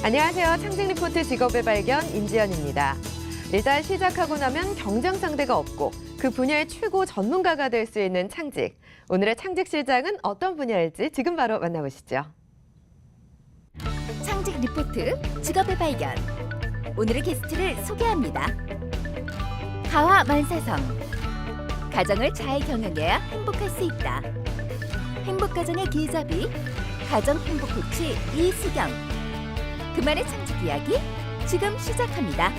안녕하세요. 창직 리포트 직업의 발견 임지연입니다. 일단 시작하고 나면 경쟁 상대가 없고 그 분야의 최고 전문가가 될 수 있는 창직. 오늘의 창직 실장은 어떤 분야일지 지금 바로 만나보시죠. 창직 리포트 직업의 발견. 오늘의 게스트를 소개합니다. 가화 만사성. 가정을 잘 경영해야 행복할 수 있다. 행복가정의 길잡이, 가정행복코치 이수경. 그만의 창직 이야기 지금 시작합니다.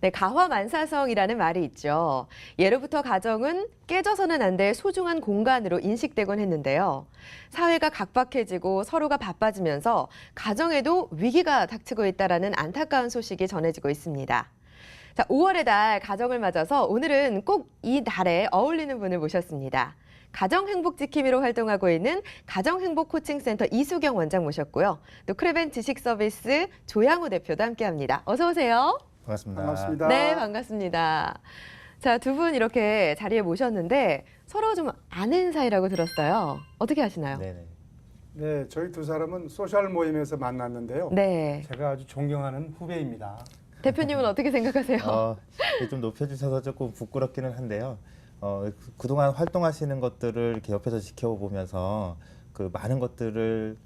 네, 가화만사성이라는 말이 있죠. 예로부터 가정은 깨져서는 안 될 소중한 공간으로 인식되곤 했는데요. 사회가 각박해지고 서로가 바빠지면서 가정에도 위기가 닥치고 있다는 안타까운 소식이 전해지고 있습니다. 자, 5월의 달 가정을 맞아서 오늘은 꼭 이 달에 어울리는 분을 모셨습니다. 가정행복지킴이로 활동하고 있는 가정행복코칭센터 이수경 원장 모셨고요. 또 크레벤 지식서비스 조양호 대표도 함께합니다. 어서 오세요. 반갑습니다. 반갑습니다. 네, 반갑습니다. 자, 두 분 이렇게 자리에 모셨는데 서로 좀 아는 사이라고 들었어요. 어떻게 아시나요? 네네. 네, 저희 두 사람은 소셜 모임에서 만났는데요. 네. 제가 아주 존경하는 후배입니다. 대표님은 어떻게 생각하세요? 좀 높여주셔서 조금 부끄럽기는 한데요. 그동안 활동하시는 것들을 이렇게 옆에서 지켜보면서 그 많은 것들을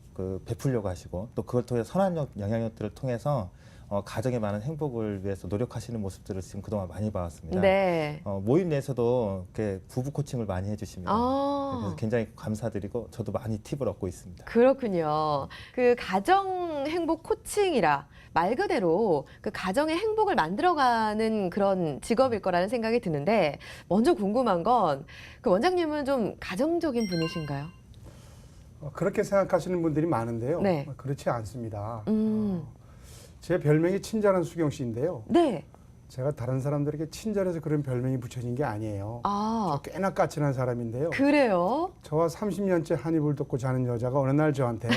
베풀려고 하시고 또 그걸 통해 선한 영향력들을 통해서 가정의 많은 행복을 위해서 노력하시는 모습들을 지금 그동안 많이 봐왔습니다. 네. 모임 내에서도 이렇게 부부 코칭을 많이 해주십니다. 그래서 굉장히 감사드리고 저도 많이 팁을 얻고 있습니다. 그렇군요. 그 가정 행복 코칭이라 말 그대로 그 가정의 행복을 만들어가는 그런 직업일 거라는 생각이 드는데 먼저 궁금한 건 그 원장님은 좀 가정적인 분이신가요? 그렇게 생각하시는 분들이 많은데요. 네. 그렇지 않습니다. 음. 제 별명이 친절한 수경 씨인데요. 네. 제가 다른 사람들에게 친절해서 그런 별명이 붙여진 게 아니에요. 아, 저 꽤나 까칠한 사람인데요. 그래요? 저와 30년째 한 이불 덮고 자는 여자가 어느 날 저한테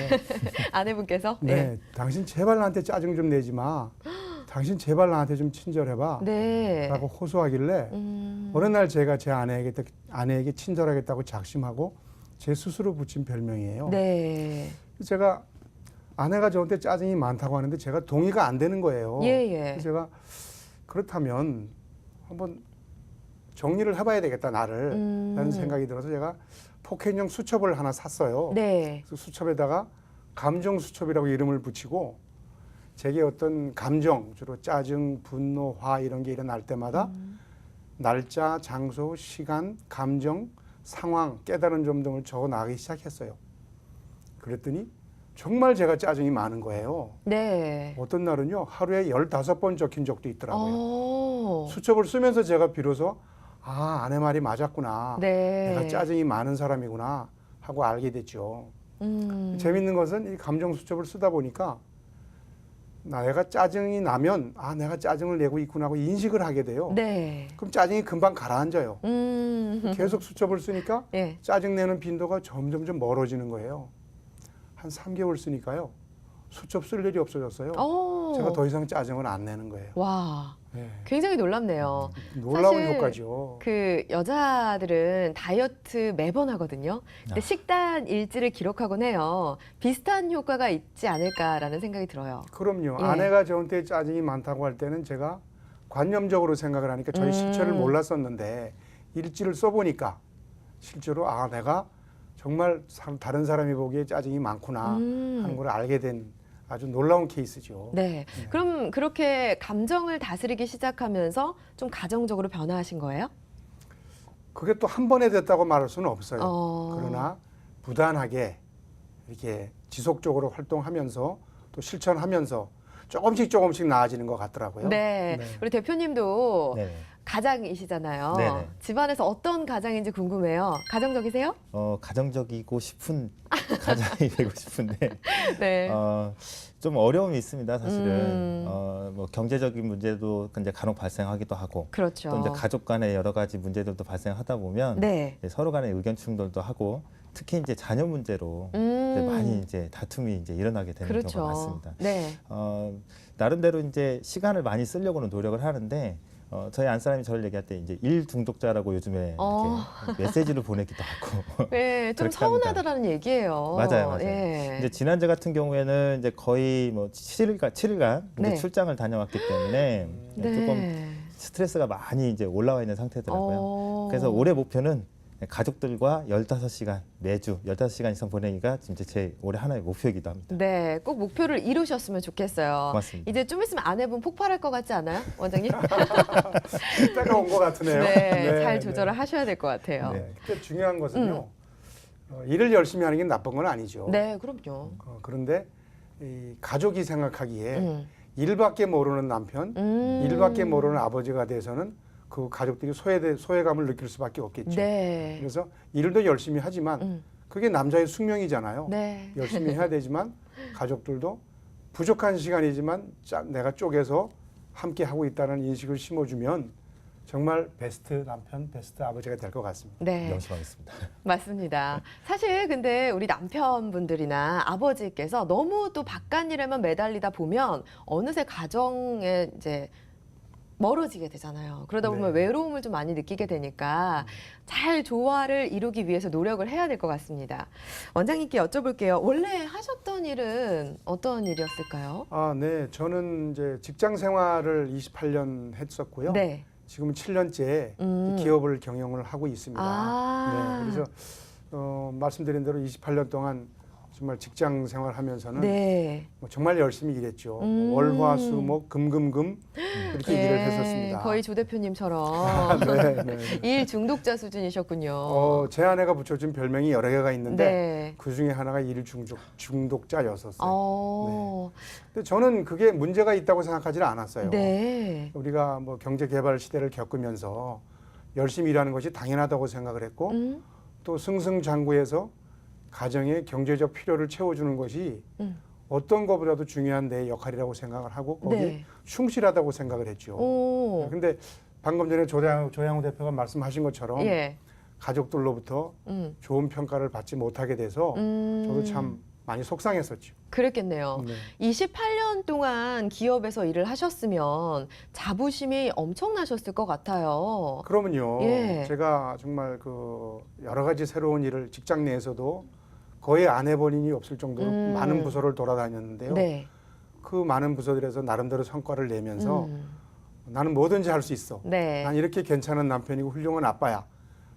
아내분께서? 네, 당신 제발 나한테 짜증 좀 내지 마. 당신 제발 나한테 좀 친절해봐. 네. 라고 호소하길래 어느 날 제가 제 아내에게 친절하겠다고 작심하고 제 스스로 붙인 별명이에요. 네. 제가 아내가 저한테 짜증이 많다고 하는데 제가 동의가 안 되는 거예요. 예, 예. 그래서 제가 그렇다면 한번 정리를 해봐야 되겠다 나를 라는 생각이 들어서 제가 포켓용 수첩을 하나 샀어요. 네. 그래서 수첩에다가 감정 수첩이라고 이름을 붙이고 제게 어떤 감정, 주로 짜증, 분노, 화 이런 게 일어날 때마다 날짜, 장소, 시간, 감정, 상황, 깨달은 점 등을 적어 나가기 시작했어요. 그랬더니 정말 제가 짜증이 많은 거예요. 네. 어떤 날은요, 하루에 15번 적힌 적도 있더라고요. 오. 수첩을 쓰면서 제가 비로소 아, 아내 말이 맞았구나. 네. 내가 짜증이 많은 사람이구나 하고 알게 됐죠. 재밌는 것은 이 감정 수첩을 쓰다 보니까 내가 짜증이 나면 아, 내가 짜증을 내고 있구나 하고 인식을 하게 돼요. 네. 그럼 짜증이 금방 가라앉아요. 계속 수첩을 쓰니까 예. 짜증내는 빈도가 점점점 멀어지는 거예요. 한 3개월 쓰니까요. 수첩 쓸 일이 없어졌어요. 오. 제가 더 이상 짜증을 안 내는 거예요. 와. 네. 굉장히 놀랍네요. 놀라운 사실 효과죠. 그 여자들은 다이어트 매번 하거든요. 근데 식단 일지를 기록하곤 해요. 비슷한 효과가 있지 않을까라는 생각이 들어요. 그럼요. 예. 아내가 저한테 짜증이 많다고 할 때는 제가 관념적으로 생각을 하니까 저희 실체를 몰랐었는데 일지를 써보니까 실제로 아, 내가 정말 다른 사람이 보기에 짜증이 많구나 하는 걸 알게 된 아주 놀라운 케이스죠. 네. 그럼 그렇게 감정을 다스리기 시작하면서 좀 가정적으로 변화하신 거예요? 그게 또 한 번에 됐다고 말할 수는 없어요. 어. 그러나 부단하게 이렇게 지속적으로 활동하면서 또 실천하면서 조금씩 나아지는 것 같더라고요. 네. 네. 우리 대표님도 네네. 가장이시잖아요. 네네. 집안에서 어떤 가장인지 궁금해요. 가정적이세요? 가정적이고 싶은 가장이 되고 싶은데 네. 좀 어려움이 있습니다, 사실은. 뭐 경제적인 문제도 이제 간혹 발생하기도 하고 그렇죠. 또 이제 가족 간의 여러 가지 문제들도 발생하다 보면 네. 이제 서로 간의 의견 충돌도 하고 특히 이제 자녀 문제로 이제 많이 이제 다툼이 이제 일어나게 되는 그렇죠. 경우가 많습니다. 네. 나름대로 이제 시간을 많이 쓰려고는 노력을 하는데 저희 안 사람이 저를 얘기할 때 이제 일 중독자라고 요즘에 이렇게 메시지를 보내기도 하고. 네, 좀 그렇게 합니다. 서운하다라는 얘기예요. 맞아요. 예. 이제 지난주 같은 경우에는 이제 거의 뭐 7일간 이제 네. 출장을 다녀왔기 때문에 조금 스트레스가 많이 이제 올라와 있는 상태더라고요. 그래서 올해 목표는 가족들과 15시간 매주 15시간 이상 보내기가 진짜 제 올해 하나의 목표이기도 합니다. 네, 꼭 목표를 이루셨으면 좋겠어요. 고맙습니다. 이제 좀 있으면 아내분 폭발할 것 같지 않아요, 원장님? 때가 온 것 같으네요. 네, 잘 조절을 하셔야 될 것 같아요. 네. 근데 중요한 것은요. 일을 열심히 하는 게 나쁜 건 아니죠. 네, 그럼요. 그런데 이 가족이 생각하기에 음. 일밖에 모르는 남편, 일밖에 모르는 아버지가 돼서는 그 가족들이 소외감을 느낄 수밖에 없겠죠. 네. 그래서 일도 열심히 하지만 그게 남자의 숙명이잖아요. 네. 열심히 해야 되지만 가족들도 부족한 시간이지만 내가 쪼개서 함께 하고 있다는 인식을 심어주면 정말 베스트 남편, 베스트 아버지가 될 것 같습니다. 네, 명심하겠습니다. 맞습니다. 사실 근데 우리 남편분들이나 아버지께서 너무 또 바깥 일에만 매달리다 보면 어느새 가정에 이제 멀어지게 되잖아요. 그러다 보면 네. 외로움을 좀 많이 느끼게 되니까 잘 조화를 이루기 위해서 노력을 해야 될 것 같습니다. 원장님께 여쭤볼게요. 원래 하셨던 일은 어떤 일이었을까요? 아, 네. 저는 이제 직장 생활을 28년 했었고요. 네. 지금 7년째 기업을 경영을 하고 있습니다. 아. 네, 그래서 말씀드린 대로 28년 동안 정말 직장 생활하면서는 네. 뭐 정말 열심히 일했죠. 월화수목 금금금 이렇게 일을 했었습니다. 거의 조 대표님처럼 네, 네. 일 중독자 수준이셨군요. 제 아내가 붙여준 별명이 여러 개가 있는데 네. 그 중에 하나가 일 중독자였었어요. 어. 근데 저는 그게 문제가 있다고 생각하지는 않았어요. 네. 우리가 뭐 경제 개발 시대를 겪으면서 열심히 일하는 것이 당연하다고 생각을 했고 또 승승장구해서 가정의 경제적 필요를 채워주는 것이 어떤 것보다도 중요한 내 역할이라고 생각을 하고 거기에 네. 충실하다고 생각을 했죠. 오. 근데 방금 전에 조양호 대표가 말씀하신 것처럼 예. 가족들로부터 좋은 평가를 받지 못하게 돼서 저도 참 많이 속상했었죠. 그랬겠네요. 네. 28년 동안 기업에서 일을 하셨으면 자부심이 엄청나셨을 것 같아요. 그러면요, 예. 제가 정말 그 여러 가지 새로운 일을 직장 내에서도 거의 안 해본 일이 없을 정도로 많은 부서를 돌아다녔는데요. 네. 그 많은 부서들에서 나름대로 성과를 내면서 나는 뭐든지 할 수 있어. 네. 난 이렇게 괜찮은 남편이고 훌륭한 아빠야.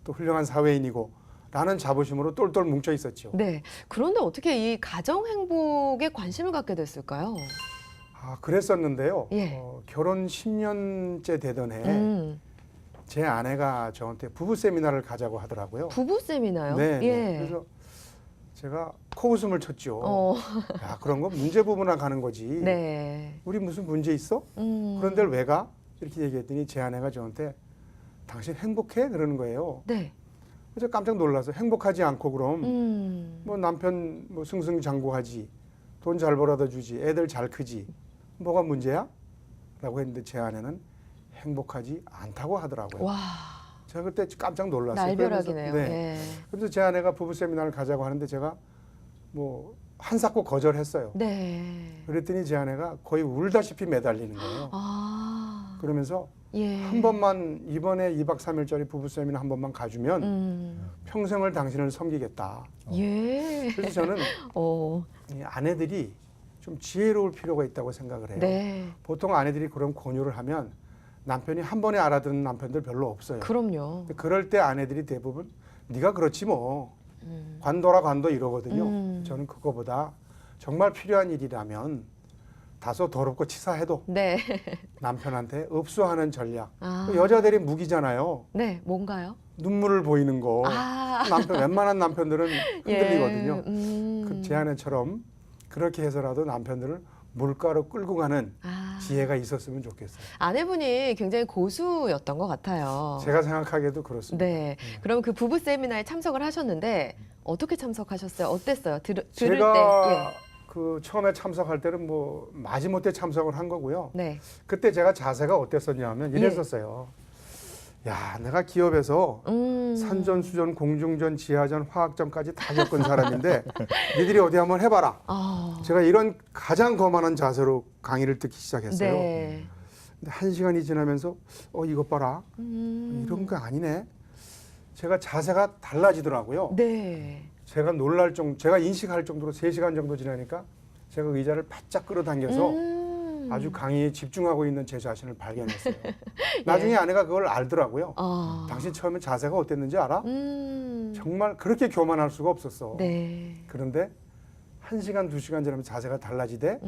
또 훌륭한 사회인이고 라는 자부심으로 똘똘 뭉쳐 있었죠. 네. 그런데 어떻게 이 가정 행복에 관심을 갖게 됐을까요? 아, 그랬었는데요. 예. 결혼 10년째 되던 해 제 아내가 저한테 부부 세미나를 가자고 하더라고요. 부부 세미나요? 네, 예. 네. 그래서 제가 코웃음을 쳤죠. 어. 야, 그런 거 문제 부부나 가는 거지. 네. 우리 무슨 문제 있어? 그런 데를 왜 가? 이렇게 얘기했더니 제 아내가 저한테 당신 행복해? 그러는 거예요. 네. 그래서 깜짝 놀라서 행복하지 않고 그럼 뭐 남편 뭐 승승장구하지, 돈 잘 벌어다 주지, 애들 잘 크지, 뭐가 문제야? 라고 했는데 제 아내는 행복하지 않다고 하더라고요. 와. 제가 그때 깜짝 놀랐어요. 날벼락이네요. 그러면서, 예. 그래서 제 아내가 부부 세미나를 가자고 하는데 제가 뭐 한사코 거절했어요. 네. 그랬더니 제 아내가 거의 울다시피 매달리는 거예요. 아. 그러면서 예. 한 번만 이번에 2박 3일짜리 부부 세미나 한 번만 가주면 평생을 당신을 섬기겠다. 예. 그래서 저는 어. 이 아내들이 좀 지혜로울 필요가 있다고 생각을 해요. 네. 보통 아내들이 그런 권유를 하면 남편이 한 번에 알아듣는 남편들 별로 없어요. 그럼요. 근데 그럴 때 아내들이 대부분 네가 그렇지 뭐 관둬라 관둬 이러거든요. 저는 그거보다 정말 필요한 일이라면 다소 더럽고 치사해도 네. 남편한테 읍수하는 전략. 아. 여자들이 무기잖아요. 네, 뭔가요? 눈물을 보이는 거. 아. 웬만한 남편들은 흔들리거든요. 예. 그 제 아내처럼 그렇게 해서라도 남편들을 물가로 끌고 가는 아. 지혜가 있었으면 좋겠어요. 아내분이 굉장히 고수였던 것 같아요. 제가 생각하기에도 그렇습니다. 네. 그럼 그 부부 세미나에 참석을 하셨는데 어떻게 참석하셨어요? 어땠어요? 들을 제가 때. 그 처음에 참석할 때는 뭐 마지못해 참석을 한 거고요. 예. 네. 그때 제가 자세가 어땠었냐면 이랬었어요. 야, 내가 기업에서 산전수전, 공중전, 지하전, 화학전까지 다 겪은 사람인데 니들이 어디 한번 해봐라. 아. 제가 이런 가장 거만한 자세로 강의를 듣기 시작했어요. 네. 근데 1시간이 지나면서 이것 봐라. 이런 거 아니네. 제가 자세가 달라지더라고요. 네. 제가 놀랄 정도, 제가 인식할 정도로 3시간 정도 지나니까 제가 의자를 바짝 끌어당겨서 아주 강의에 집중하고 있는 제 자신을 발견했어요. 나중에 아내가 그걸 알더라고요. 아. 당신 처음에 자세가 어땠는지 알아? 정말 그렇게 교만할 수가 없었어. 네. 그런데 1시간, 2시간 지나면 자세가 달라지대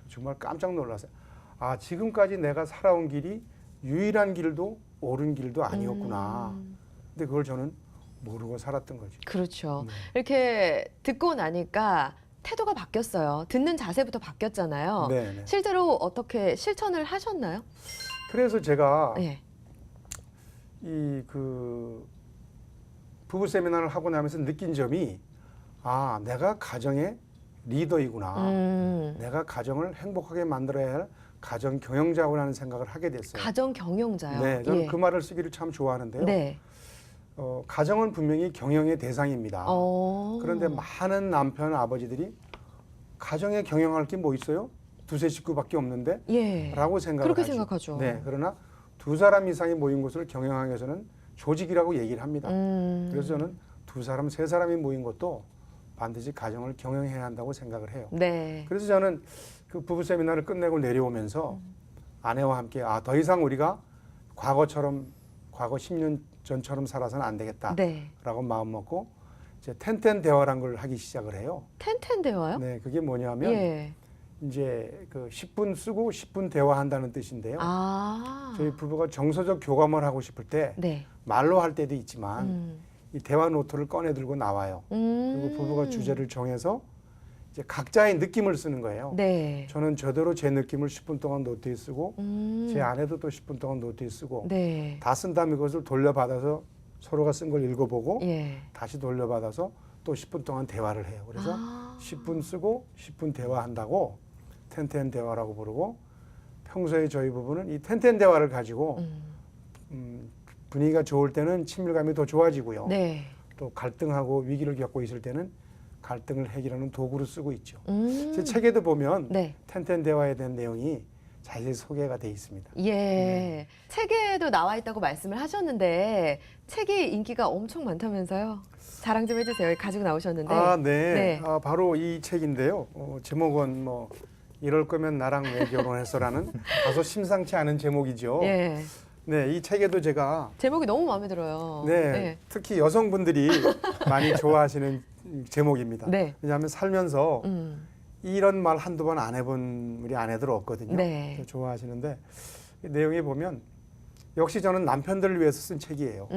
정말 깜짝 놀랐어요. 아, 지금까지 내가 살아온 길이 유일한 길도 옳은 길도 아니었구나. 근데 그걸 저는 모르고 살았던 거지. 그렇죠. 네. 이렇게 듣고 나니까 태도가 바뀌었어요. 듣는 자세부터 바뀌었잖아요. 네, 네. 실제로 어떻게 실천을 하셨나요? 그래서 제가 네. 이 부부 세미나를 하고 나면서 느낀 점이 아, 내가 가정의 리더이구나. 내가 가정을 행복하게 만들어야 할 가정 경영자라는 생각을 하게 됐어요. 가정 경영자요. 네, 저는 예. 그 말을 쓰기를 참 좋아하는데요. 네. 가정은 분명히 경영의 대상입니다. 그런데 많은 남편, 아버지들이 가정에 경영할 게 뭐 있어요? 두세 식구밖에 없는데? 예. 라고 생각을 그렇게 하죠. 생각하죠. 네, 그러나 2사람 이상이 모인 곳을 경영하기 위해서는 조직이라고 얘기를 합니다. 그래서 저는 2사람, 3사람이 모인 것도 반드시 가정을 경영해야 한다고 생각을 해요. 네. 그래서 저는 그 부부 세미나를 끝내고 내려오면서 아내와 함께 더 이상 우리가 과거 10년 전처럼 살아서는 안 되겠다라고 네. 마음 먹고 이제 텐텐 대화란 걸 하기 시작을 해요. 텐텐 대화요? 네, 그게 뭐냐면 예. 이제 그 10분 쓰고 10분 대화한다는 뜻인데요. 아. 저희 부부가 정서적 교감을 하고 싶을 때 네. 말로 할 때도 있지만 이 대화 노트를 꺼내 들고 나와요. 그리고 부부가 주제를 정해서 이제 각자의 느낌을 쓰는 거예요. 네. 저는 저대로 제 느낌을 10분 동안 노트에 쓰고 제 아내도 또 10분 동안 노트에 쓰고 네. 다 쓴 다음에 그것을 돌려받아서 서로가 쓴 걸 읽어보고 예. 다시 돌려받아서 또 10분 동안 대화를 해요. 그래서 아. 10분 쓰고 10분 대화한다고 텐텐 대화라고 부르고 평소에 저희 부부는 이 텐텐 대화를 가지고 분위기가 좋을 때는 친밀감이 더 좋아지고요. 네. 또 갈등하고 위기를 겪고 있을 때는 갈등을 해결하는 도구로 쓰고 있죠. 제 음. 책에도 보면 네. 텐텐 대화에 대한 내용이 자세히 소개가 돼 있습니다. 예. 책에도 나와 있다고 말씀을 하셨는데 책이 인기가 엄청 많다면서요? 자랑 좀 해주세요. 가지고 나오셨는데. 네. 네. 바로 이 책인데요. 제목은 뭐 이럴 거면 나랑 왜 결혼했어라는 다소 심상치 않은 제목이죠. 예. 네, 이 책에도 제가 제목이 너무 마음에 들어요. 네, 특히 여성분들이 많이 좋아하시는 제목입니다. 네. 왜냐하면 살면서 음. 이런 말 한두 번 안 해본 우리 아내들 없거든요. 네. 그래서 좋아하시는데 이 내용에 보면 역시 저는 남편들을 위해서 쓴 책이에요.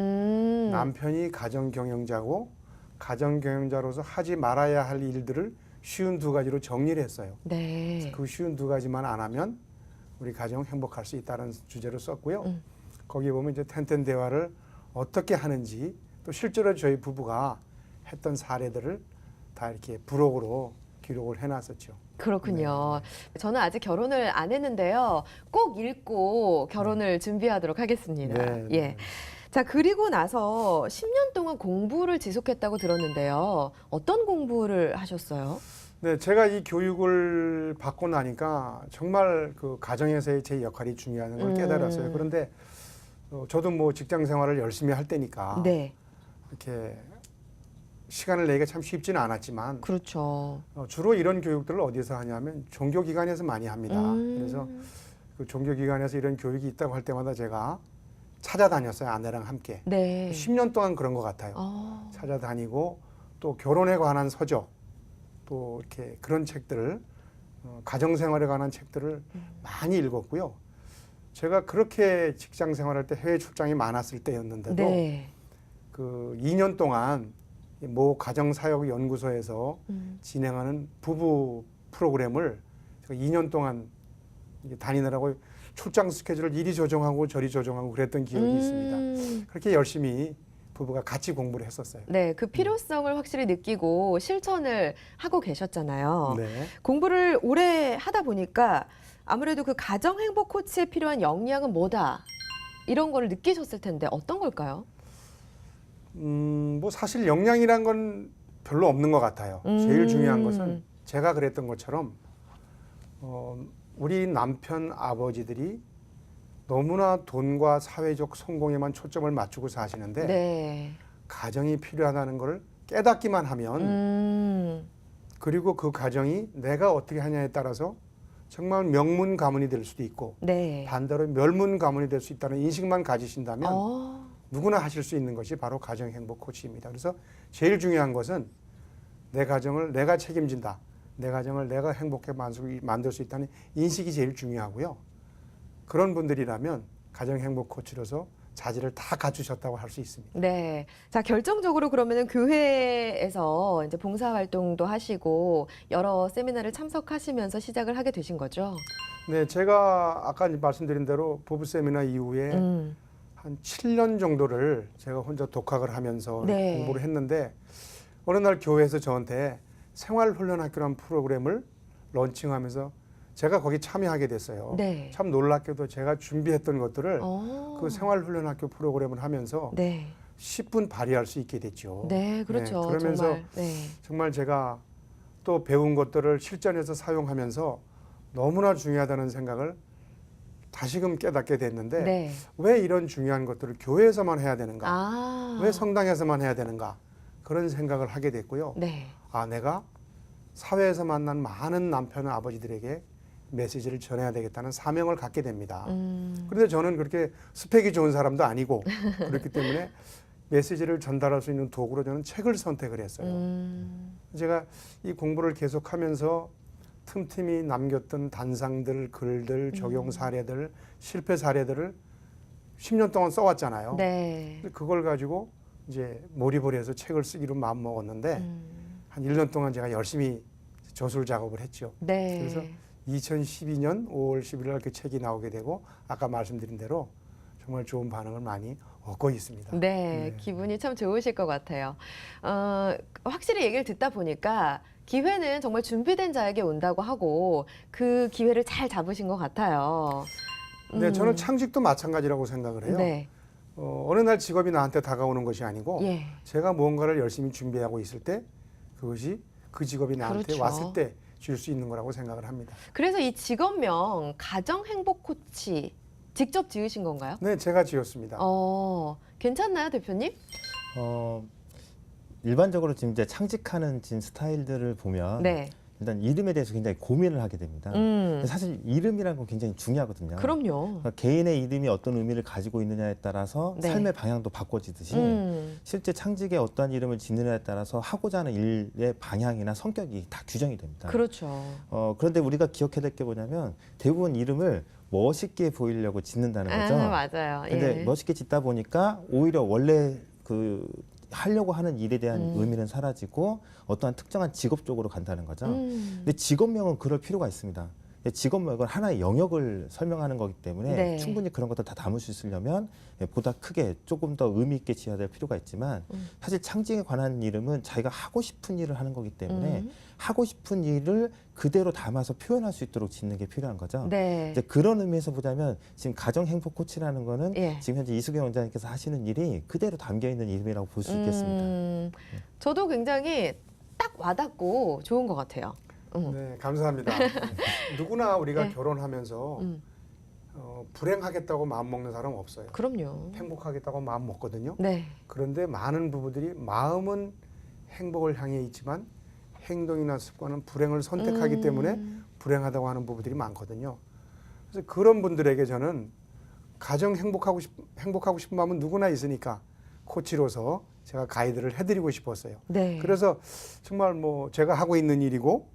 남편이 가정 경영자고 가정 경영자로서 하지 말아야 할 일들을 쉬운 2가지로 정리를 했어요. 네. 그 쉬운 2가지만 안 하면 우리 가정 행복할 수 있다는 주제로 썼고요. 거기에 보면 이제 텐텐 대화를 어떻게 하는지 또 실제로 저희 부부가 했던 사례들을 다 이렇게 부록으로 기록을 해놨었죠. 그렇군요. 저는 아직 결혼을 안 했는데요. 꼭 읽고 결혼을 준비하도록 하겠습니다. 네, 예. 네. 자, 그리고 나서 10년 동안 공부를 지속했다고 들었는데요. 어떤 공부를 하셨어요? 네, 제가 이 교육을 받고 나니까 정말 그 가정에서의 제 역할이 중요한 걸 깨달았어요. 그런데 저도 뭐 직장 생활을 열심히 할 때니까 네. 이렇게 시간을 내기가 참 쉽지는 않았지만 그렇죠. 주로 이런 교육들을 어디서 하냐면 종교기관에서 많이 합니다. 그래서 그 종교기관에서 이런 교육이 있다고 할 때마다 제가 찾아다녔어요. 아내랑 함께. 네. 10년 동안 그런 것 같아요. 찾아다니고 또 결혼에 관한 서적 또 이렇게 그런 책들을 가정생활에 관한 책들을 많이 읽었고요. 제가 그렇게 직장 생활할 때 해외 출장이 많았을 때였는데도 네. 그 2년 동안 모 가정사역연구소에서 진행하는 부부 프로그램을 제가 2년 동안 다니느라고 출장 스케줄을 이리 조정하고 저리 조정하고 그랬던 기억이 있습니다. 그렇게 열심히 부부가 같이 공부를 했었어요. 네, 그 필요성을 확실히 느끼고 실천을 하고 계셨잖아요. 네. 공부를 오래 하다 보니까 아무래도 그 가정 행복 코치에 필요한 역량은 뭐다 이런 거를 느끼셨을 텐데 어떤 걸까요? 뭐 사실 역량이란 건 별로 없는 것 같아요. 제일 중요한 것은 제가 그랬던 것처럼 우리 남편 아버지들이 너무나 돈과 사회적 성공에만 초점을 맞추고 사시는데 네. 가정이 필요하다는 걸 깨닫기만 하면 그리고 그 가정이 내가 어떻게 하냐에 따라서 정말 명문 가문이 될 수도 있고 네. 반대로 멸문 가문이 될 수 있다는 인식만 가지신다면 어. 누구나 하실 수 있는 것이 바로 가정 행복 코치입니다. 그래서 제일 중요한 것은 내 가정을 내가 책임진다. 내 가정을 내가 행복하게 만들 수 있다는 인식이 제일 중요하고요. 그런 분들이라면 가정 행복 코치로서 자질을 다 갖추셨다고 할 수 있습니다. 네. 자, 결정적으로 그러면은 교회에서 이제 봉사활동도 하시고 여러 세미나를 참석하시면서 시작을 하게 되신 거죠? 네, 제가 아까 말씀드린 대로 부부 세미나 이후에 한 7년 정도를 제가 혼자 독학을 하면서 네. 공부를 했는데 어느 날 교회에서 저한테 생활훈련학교라는 프로그램을 런칭하면서 제가 거기 참여하게 됐어요. 네. 참 놀랍게도 제가 준비했던 것들을 어. 그 생활훈련학교 프로그램을 하면서 네. 10분 발휘할 수 있게 됐죠. 네, 그렇죠. 그러면서 정말. 네. 정말 제가 또 배운 것들을 실전에서 사용하면서 너무나 중요하다는 생각을 다시금 깨닫게 됐는데 네. 왜 이런 중요한 것들을 교회에서만 해야 되는가? 아. 왜 성당에서만 해야 되는가? 그런 생각을 하게 됐고요. 네. 아, 내가 사회에서 만난 많은 남편과 아버지들에게 메시지를 전해야 되겠다는 사명을 갖게 됩니다. 그런데 저는 그렇게 스펙이 좋은 사람도 아니고 그렇기 때문에 메시지를 전달할 수 있는 도구로 저는 책을 선택을 했어요. 제가 이 공부를 계속하면서 틈틈이 남겼던 단상들, 글들, 적용 사례들, 실패 사례들을 10년 동안 써왔잖아요. 네. 그걸 가지고 이제 몰입을 해서 책을 쓰기로 마음 먹었는데 한 1년 동안 제가 열심히 저술 작업을 했죠. 네. 그래서 2012년 5월 11일 날 그 책이 나오게 되고 아까 말씀드린 대로 정말 좋은 반응을 많이 얻고 있습니다. 네, 기분이 참 좋으실 것 같아요. 확실히 얘기를 듣다 보니까 기회는 정말 준비된 자에게 온다고 하고 그 기회를 잘 잡으신 것 같아요. 네, 저는 창직도 마찬가지라고 생각을 해요. 네. 어느 날 직업이 나한테 다가오는 것이 아니고 예. 제가 무언가를 열심히 준비하고 있을 때 그것이 그 직업이 나한테 그렇죠. 왔을 때 줄 수 있는 거라고 생각을 합니다. 그래서 이 직업명 가정 행복 코치 직접 지으신 건가요? 네, 제가 지었습니다. 괜찮나요, 대표님? 일반적으로 지금 이제 창직하는 지금 스타일들을 보면 네. 일단 이름에 대해서 굉장히 고민을 하게 됩니다. 근데 사실 이름이라는 건 굉장히 중요하거든요. 그럼요. 그러니까 개인의 이름이 어떤 의미를 가지고 있느냐에 따라서 네. 삶의 방향도 바꿔지듯이 실제 창직에 어떠한 이름을 짓느냐에 따라서 하고자 하는 일의 방향이나 성격이 다 규정이 됩니다. 그렇죠. 그런데 우리가 기억해야 될 게 뭐냐면 대부분 이름을 멋있게 보이려고 짓는다는 거죠. 맞아요. 근데 예. 멋있게 짓다 보니까 오히려 원래 그 하려고 하는 일에 대한 의미는 사라지고 어떠한 특정한 직업 쪽으로 간다는 거죠. 근데 직업명은 그럴 필요가 있습니다. 근데 직업명은 하나의 영역을 설명하는 거기 때문에 네. 충분히 그런 것들 다 담을 수 있으려면 보다 크게 조금 더 의미 있게 지어야 될 필요가 있지만 사실 창직에 관한 이름은 자기가 하고 싶은 일을 하는 거기 때문에 하고 싶은 일을 그대로 담아서 표현할 수 있도록 짓는 게 필요한 거죠. 네. 이제 그런 의미에서 보자면 지금 가정 행복 코치라는 거는 예. 지금 현재 이수경 원장님께서 하시는 일이 그대로 담겨 있는 이름이라고 볼 수 있겠습니다. 저도 굉장히 딱 와닿고 좋은 것 같아요. 네, 감사합니다. 누구나 우리가 네. 결혼하면서 불행하겠다고 마음 먹는 사람 없어요. 그럼요. 행복하겠다고 마음 먹거든요. 네. 그런데 많은 부부들이 마음은 행복을 향해 있지만 행동이나 습관은 불행을 선택하기 때문에 불행하다고 하는 부부들이 많거든요. 그래서 그런 분들에게 저는 가정 행복하고 싶은 마음은 누구나 있으니까 코치로서 제가 가이드를 해드리고 싶었어요. 네. 그래서 정말 뭐 제가 하고 있는 일이고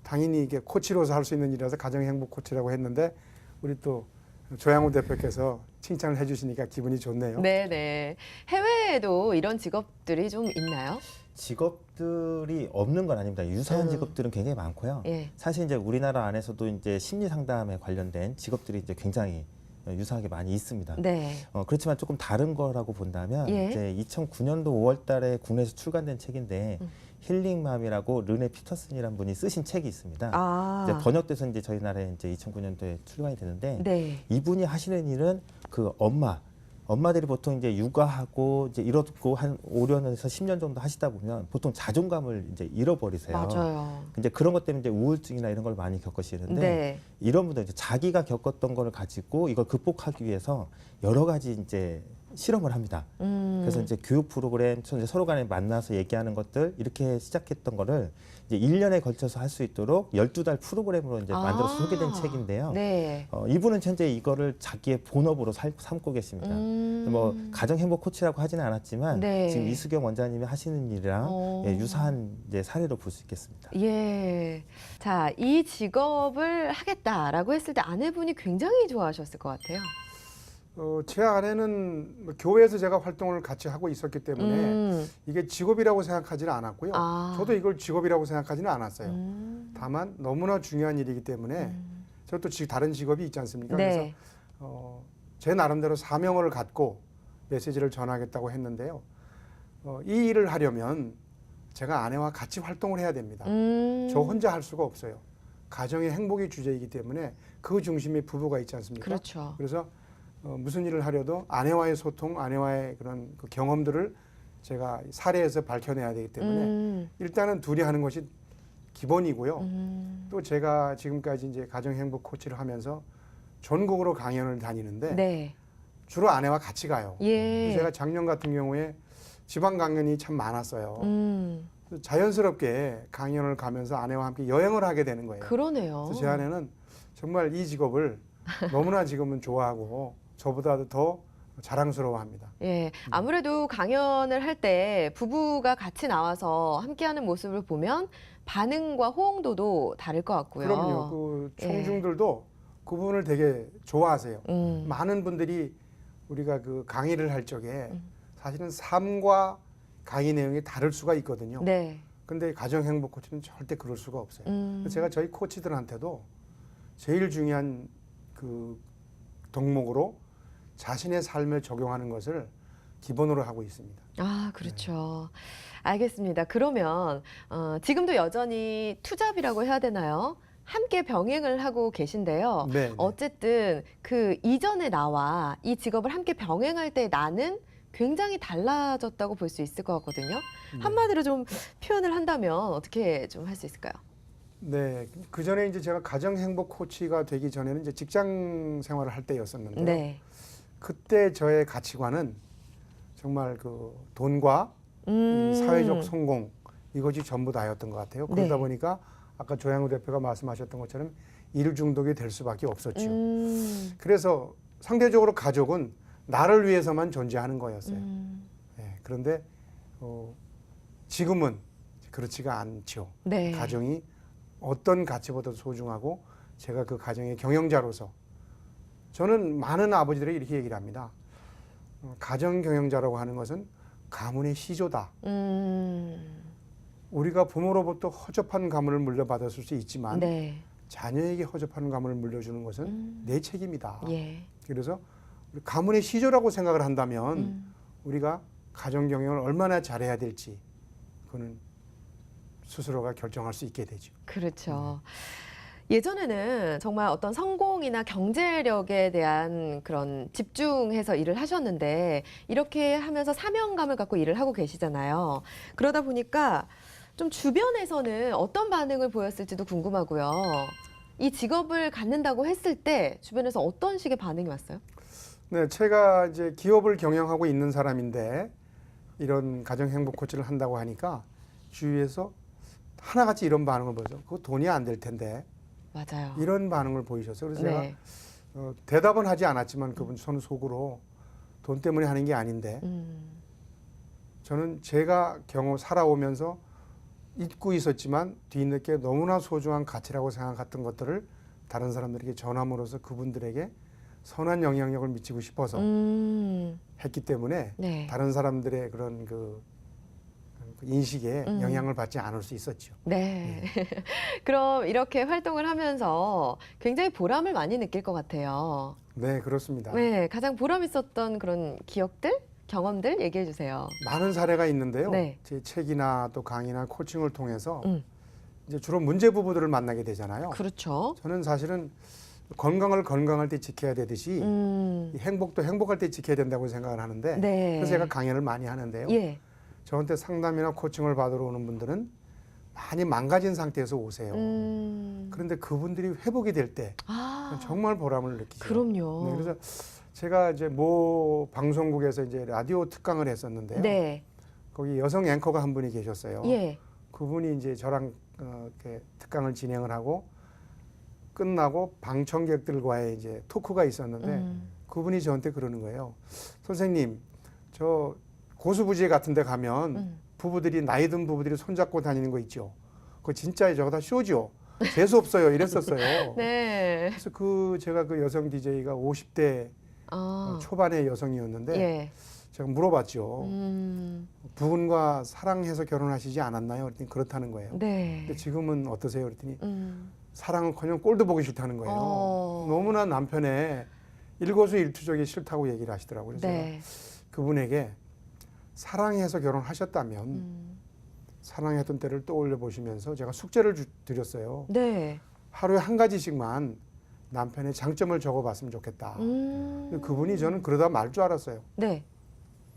당연히 이게 코치로서 할 수 있는 일이라서 가정 행복 코치라고 했는데 우리 또 조양호 대표께서 칭찬을 해주시니까 기분이 좋네요. 네네. 해외에도 이런 직업들이 좀 있나요? 직업들이 없는 건 아닙니다. 유사한 직업들은 굉장히 많고요. 예. 사실 이제 우리나라 안에서도 이제 심리 상담에 관련된 직업들이 이제 굉장히 유사하게 많이 있습니다. 네. 그렇지만 조금 다른 거라고 본다면 예. 이제 2009년도 5월달에 국내에서 출간된 책인데 힐링맘이라고 르네 피터슨이라는 분이 쓰신 책이 있습니다. 이제 번역돼서 이제 저희 나라에 이제 2009년도에 출간이 되는데 네. 이분이 하시는 일은 그 엄마 엄마들이 보통 이제 육아하고 이제 이렇고 한 5년에서 10년 정도 하시다 보면 보통 자존감을 이제 잃어버리세요. 맞아요. 이제 그런 것 때문에 이제 우울증이나 이런 걸 많이 겪으시는데 네. 이런 분들 이제 자기가 겪었던 거를 가지고 이걸 극복하기 위해서 여러 가지 이제 실험을 합니다. 그래서 이제 교육 프로그램, 이제 서로 간에 만나서 얘기하는 것들 이렇게 시작했던 거를 이제 1년에 걸쳐서 할 수 있도록 12달 프로그램으로 이제 만들어서 소개된 책인데요. 네. 이분은 현재 이거를 자기의 본업으로 삼고 계십니다. 뭐 가정 행복 코치라고 하지는 않았지만 네. 지금 이수경 원장님이 하시는 일이랑 어. 예, 유사한 이제 사례로 볼 수 있겠습니다. 예. 자, 이 직업을 하겠다라고 했을 때 아내분이 굉장히 좋아하셨을 것 같아요. 제 아내는 뭐 교회에서 제가 활동을 같이 하고 있었기 때문에 이게 직업이라고 생각하지는 않았고요. 아. 저도 이걸 직업이라고 생각하지는 않았어요. 음. 다만 너무나 중요한 일이기 때문에 저도 다른 직업이 있지 않습니까? 네. 그래서 제 나름대로 사명을 갖고 메시지를 전하겠다고 했는데요. 이 일을 하려면 제가 아내와 같이 활동을 해야 됩니다. 저 혼자 할 수가 없어요. 가정의 행복이 주제이기 때문에 그 중심에 부부가 있지 않습니까? 그렇죠. 그래서 무슨 일을 하려도 아내와의 소통, 아내와의 그런 그 경험들을 제가 사례에서 밝혀내야 되기 때문에 일단은 둘이 하는 것이 기본이고요. 또 제가 지금까지 이제 가정행복 코치를 하면서 전국으로 강연을 다니는데 네. 주로 아내와 같이 가요. 예. 제가 작년 같은 경우에 지방 강연이 참 많았어요. 자연스럽게 강연을 가면서 아내와 함께 여행을 하게 되는 거예요. 그러네요. 그래서 제 아내는 정말 이 직업을 너무나 지금은 좋아하고 저보다도 더 자랑스러워합니다. 예, 아무래도 강연을 할 때 부부가 같이 나와서 함께하는 모습을 보면 반응과 호응도도 다를 것 같고요. 그럼요. 그 청중들도 그 부분을 되게 좋아하세요. 많은 분들이 우리가 그 강의를 할 적에 사실은 삶과 강의 내용이 다를 수가 있거든요. 네. 근데 가정행복 코치는 절대 그럴 수가 없어요. 그래서 제가 저희 코치들한테도 제일 중요한 그 덕목으로 자신의 삶에 적용하는 것을 기본으로 하고 있습니다. 아, 그렇죠. 알겠습니다. 그러면 지금도 여전히 투잡이라고 해야 되나요? 함께 병행을 하고 계신데요. 네, 네. 어쨌든 그 이전의 나와 이 직업을 함께 병행할 때 나는 굉장히 달라졌다고 볼 수 있을 것 같거든요. 한마디로 좀 표현을 한다면 어떻게 좀 할 수 있을까요? 네, 그 전에 이제 제가 가정행복 코치가 되기 전에는 이제 직장 생활을 할 때였었는데요. 네. 그때 저의 가치관은 정말 그 돈과 이 사회적 성공 이것이 전부 다였던 것 같아요. 그러다 네. 보니까 아까 조양우 대표가 말씀하셨던 것처럼 일 중독이 될 수밖에 없었죠. 그래서 상대적으로 가족은 나를 위해서만 존재하는 거였어요. 네, 그런데 지금은 그렇지가 않죠. 네. 가정이 어떤 가치보다도 소중하고 제가 그 가정의 경영자로서 저는 많은 아버지들이 이렇게 얘기를 합니다. 가정 경영자라고 하는 것은 가문의 시조다. 우리가 부모로부터 허접한 가문을 물려받았을 수 있지만 네. 자녀에게 허접한 가문을 물려주는 것은 내 책임이다. 예. 그래서 우리 가문의 시조라고 생각을 한다면 우리가 가정 경영을 얼마나 잘해야 될지 그거는 스스로가 결정할 수 있게 되죠. 그렇죠. 예전에는 정말 어떤 성공이나 경제력에 대한 그런 집중해서 일을 하셨는데 이렇게 하면서 사명감을 갖고 일을 하고 계시잖아요. 그러다 보니까 좀 주변에서는 어떤 반응을 보였을지도 궁금하고요. 이 직업을 갖는다고 했을 때 주변에서 어떤 식의 반응이 왔어요? 네, 제가 이제 기업을 경영하고 있는 사람인데 이런 가정 행복 코치를 한다고 하니까 주위에서 하나같이 이런 반응을 보여서 그거 돈이 안 될 텐데 맞아요. 이런 반응을 보이셨어요. 그래서 네. 제가 대답은 하지 않았지만 그분 저는 속으로 돈 때문에 하는 게 아닌데 저는 제가 살아오면서 잊고 있었지만 뒤늦게 너무나 소중한 가치라고 생각했던 것들을 다른 사람들에게 전함으로써 그분들에게 선한 영향력을 미치고 싶어서 했기 때문에 네. 다른 사람들의 그런 그 인식에 영향을 받지 않을 수 있었죠. 네. 그럼 이렇게 활동을 하면서 굉장히 보람을 많이 느낄 것 같아요. 네, 그렇습니다. 네, 가장 보람 있었던 그런 기억들, 경험들 얘기해 주세요. 많은 사례가 있는데요. 네. 제 책이나 또 강의나 코칭을 통해서 음. 이제 주로 문제 부부들을 만나게 되잖아요. 그렇죠. 저는 사실은 건강을 건강할 때 지켜야 되듯이 이 행복도 행복할 때 지켜야 된다고 생각을 하는데 네. 그래서 제가 강연을 많이 하는데요. 예. 저한테 상담이나 코칭을 받으러 오는 분들은 많이 망가진 상태에서 오세요. 그런데 그분들이 회복이 될 때 아, 정말 보람을 느끼죠. 그럼요. 네, 그래서 제가 이제 모 방송국에서 이제 라디오 특강을 했었는데요. 네. 거기 여성 앵커가 한 분이 계셨어요. 예. 그분이 이제 저랑 이렇게 특강을 진행을 하고 끝나고 방청객들과의 이제 토크가 있었는데 그분이 저한테 그러는 거예요. 선생님, 저 고수부지 같은 데 가면 부부들이 나이 든 부부들이 손잡고 다니는 거 있죠. 그거 진짜예요. 저거 다 쇼죠. 재수 없어요. 이랬었어요. 네. 그래서 제가 그 여성 DJ가 50대 초반의 여성이었는데 예. 제가 물어봤죠. 부군과 사랑해서 결혼하시지 않았나요? 그랬더니 그렇다는 거예요. 네. 근데 지금은 어떠세요? 그랬더니 사랑은커녕 꼴도 보기 싫다는 거예요. 어. 너무나 남편의 일거수일투족이 싫다고 얘기를 하시더라고요. 그래서 제가 네. 그분에게 사랑해서 결혼하셨다면 사랑했던 때를 떠올려 보시면서 제가 숙제를 드렸어요. 네. 하루에 한 가지씩만 남편의 장점을 적어봤으면 좋겠다. 근데 그분이 저는 그러다 말 줄 알았어요. 네.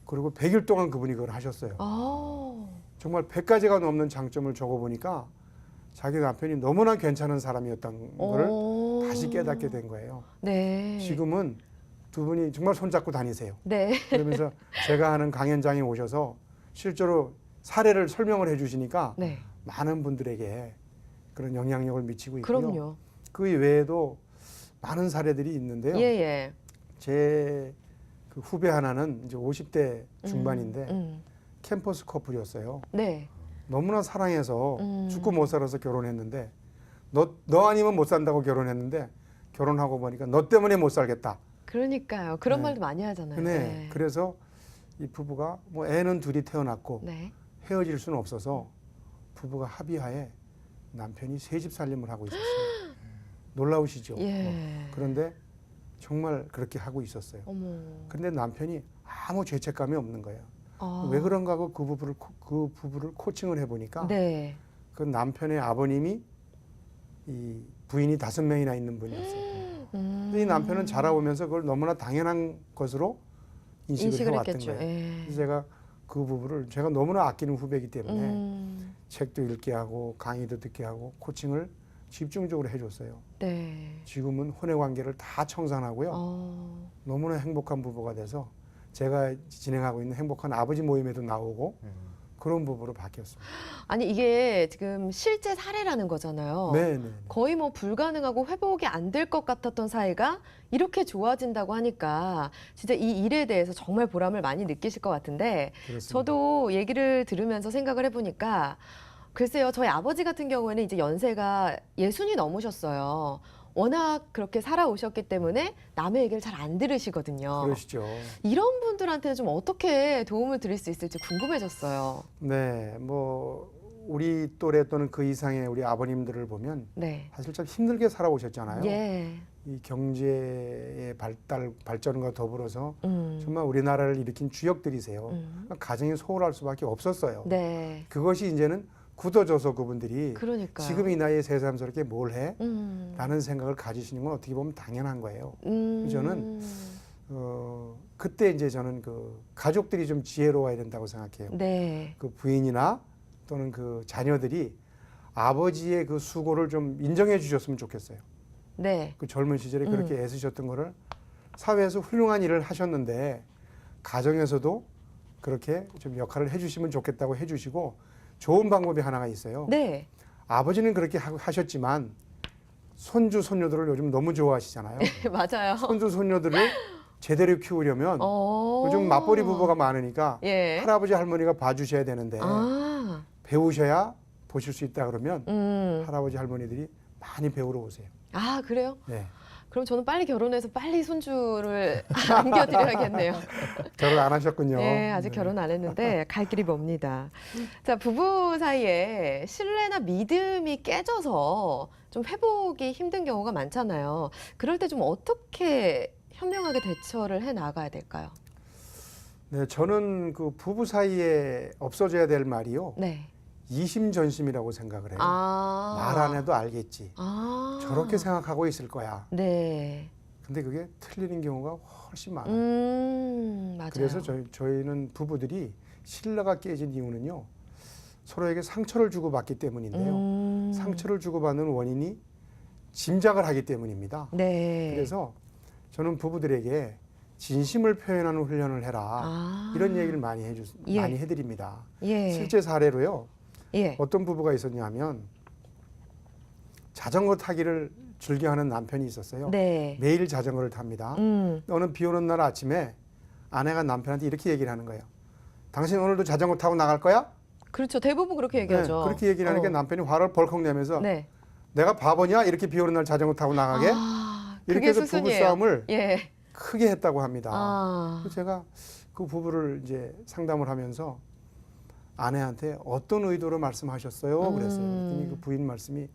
그리고 100일 동안 그분이 그걸 하셨어요. 아. 정말 100가지가 넘는 장점을 적어보니까 자기 남편이 너무나 괜찮은 사람이었던 걸 오. 다시 깨닫게 된 거예요. 네. 지금은 두 분이 정말 손잡고 다니세요. 네. 그러면서 제가 하는 강연장에 오셔서 실제로 사례를 설명을 해주시니까 네. 많은 분들에게 그런 영향력을 미치고 있고요. 그럼요. 그 외에도 많은 사례들이 있는데요. 예, 예. 제 그 후배 하나는 이제 50대 중반인데 캠퍼스 커플이었어요. 네. 너무나 사랑해서 죽고 못 살아서 결혼했는데 너 아니면 못 산다고 결혼했는데 결혼하고 보니까 너 때문에 못 살겠다. 그러니까요. 그런 네. 말도 많이 하잖아요. 네. 그래서 이 부부가 뭐 애는 둘이 태어났고 네. 헤어질 수는 없어서 부부가 합의하에 남편이 새 집 살림을 하고 있었어요. 놀라우시죠? 예. 그런데 정말 그렇게 하고 있었어요. 어머. 그런데 남편이 아무 죄책감이 없는 거예요. 아. 왜 그런가 하고 그 부부를 코칭을 해보니까 네. 그 남편의 아버님이 이 부인이 5명이나 있는 분이었어요. 근데 이 남편은 자라오면서 그걸 너무나 당연한 것으로 인식을 해왔던 했겠죠. 거예요. 예. 그래서 제가 그 부부를 제가 너무나 아끼는 후배이기 때문에 책도 읽게 하고 강의도 듣게 하고 코칭을 집중적으로 해줬어요. 네. 지금은 혼의 관계를 다 청산하고요. 너무나 행복한 부부가 돼서 제가 진행하고 있는 행복한 아버지 모임에도 나오고 그런 부부로 바뀌었습니다. 아니 이게 지금 실제 사례라는 거잖아요. 네, 네. 거의 뭐 불가능하고 회복이 안 될 것 같았던 사이가 이렇게 좋아진다고 하니까 진짜 이 일에 대해서 정말 보람을 많이 느끼실 것 같은데 그렇습니다. 저도 얘기를 들으면서 생각을 해보니까 글쎄요, 저희 아버지 같은 경우에는 이제 연세가 60이 넘으셨어요. 워낙 그렇게 살아오셨기 때문에 남의 얘기를 잘 안 들으시거든요. 그러시죠. 이런 분들한테는 좀 어떻게 도움을 드릴 수 있을지 궁금해졌어요. 네, 뭐 우리 또래 또는 그 이상의 우리 아버님들을 보면 네. 사실 참 힘들게 살아오셨잖아요. 예. 이 경제의 발전과 더불어서 음. 정말 우리나라를 일으킨 주역들이세요. 가정이 소홀할 수밖에 없었어요. 네. 그것이 이제는 굳어져서 그분들이 그러니까요. 지금 이 나이에 새삼스럽게 뭘 해? 음. 라는 생각을 가지시는 건 어떻게 보면 당연한 거예요. 저는 그때 이제 저는 그 가족들이 좀 지혜로워야 된다고 생각해요. 네. 그 부인이나 또는 그 자녀들이 아버지의 그 수고를 좀 인정해 주셨으면 좋겠어요. 네. 그 젊은 시절에 그렇게 애쓰셨던 거를 사회에서 훌륭한 일을 하셨는데 가정에서도 그렇게 좀 역할을 해주시면 좋겠다고 해주시고 좋은 방법이 하나가 있어요. 네. 아버지는 그렇게 하셨지만 손주 손녀들을 요즘 너무 좋아하시잖아요. 맞아요. 손주 손녀들을 제대로 키우려면 요즘 맞벌이 부부가 많으니까 예. 할아버지 할머니가 봐주셔야 되는데 아. 배우셔야 보실 수 있다 그러면 음. 할아버지 할머니들이 많이 배우러 오세요. 아, 그래요? 네. 그럼 저는 빨리 결혼해서 빨리 손주를 안겨드려야겠네요. 결혼 안 하셨군요. 네, 아직 결혼 안 했는데 갈 길이 멉니다. 자, 부부 사이에 신뢰나 믿음이 깨져서 좀 회복이 힘든 경우가 많잖아요. 그럴 때 좀 어떻게 현명하게 대처를 해 나가야 될까요? 네, 저는 그 부부 사이에 없어져야 될 말이요. 네. 이심전심이라고 생각을 해요. 말 안 해도 알겠지. 저렇게 생각하고 있을 거야. 네. 근데 그게 틀리는 경우가 훨씬 많아요. 맞아요. 그래서 저희는 부부들이 신뢰가 깨진 이유는요. 서로에게 상처를 주고받기 때문인데요. 상처를 주고받는 원인이 짐작을 하기 때문입니다. 네. 그래서 저는 부부들에게 진심을 표현하는 훈련을 해라. 이런 얘기를 많이 예. 많이 해드립니다. 예. 실제 사례로요. 예. 어떤 부부가 있었냐면 자전거 타기를 즐겨하는 남편이 있었어요. 네. 매일 자전거를 탑니다. 어느 비 오는 날 아침에 아내가 남편한테 이렇게 얘기를 하는 거예요. 당신 오늘도 자전거 타고 나갈 거야? 그렇죠. 대부분 그렇게 얘기하죠. 네, 그렇게 얘기를 하니까 남편이 화를 벌컥 내면서 네. 내가 바보냐? 이렇게 비 오는 날 자전거 타고 나가게? 이렇게 그게 해서 수순이에요. 부부싸움을 예. 크게 했다고 합니다. 그래서 제가 그 부부를 이제 상담을 하면서 아내한테 어떤 의도로 말씀하셨어요? 그랬어요. 그랬더니 그 부인 말씀이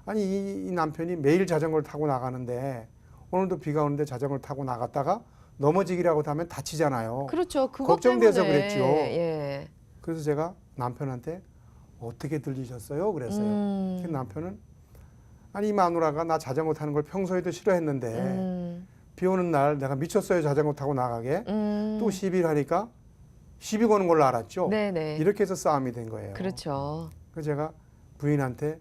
아니 이 남편이 매일 자전거를 타고 나가는데 오늘도 비가 오는데 자전거를 타고 나갔다가 넘어지기라고 하면 다치잖아요. 그렇죠. 그것 걱정돼서 때문에. 그랬죠. 예. 그래서 제가 남편한테 어떻게 들리셨어요? 그랬어요. 그 남편은 아니 이 마누라가 나 자전거 타는 걸 평소에도 싫어했는데 비 오는 날 내가 미쳤어요 자전거 타고 나가게 또 시비를 하니까 시비 거는 걸로 알았죠. 네네. 이렇게 해서 싸움이 된 거예요. 그렇죠. 그래서 제가 부인한테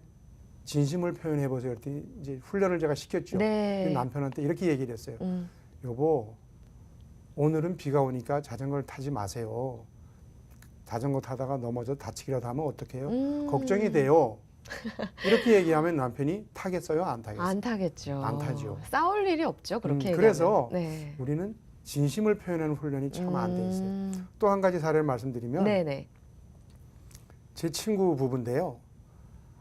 진심을 표현해 보세요. 그랬더니 이제 훈련을 제가 시켰죠. 네. 남편한테 이렇게 얘기를 했어요. 여보, 오늘은 비가 오니까 자전거를 타지 마세요. 자전거 타다가 넘어져 다치기라도 하면 어떡해요? 걱정이 돼요. 이렇게 얘기하면 남편이 타겠어요? 안 타겠어요? 안 타겠죠. 안 타죠. 싸울 일이 없죠. 그렇게 얘기하면. 그래서 네. 우리는 진심을 표현하는 훈련이 참 안 돼 있어요. 또 한 가지 사례를 말씀드리면 네네. 제 친구 부부인데요.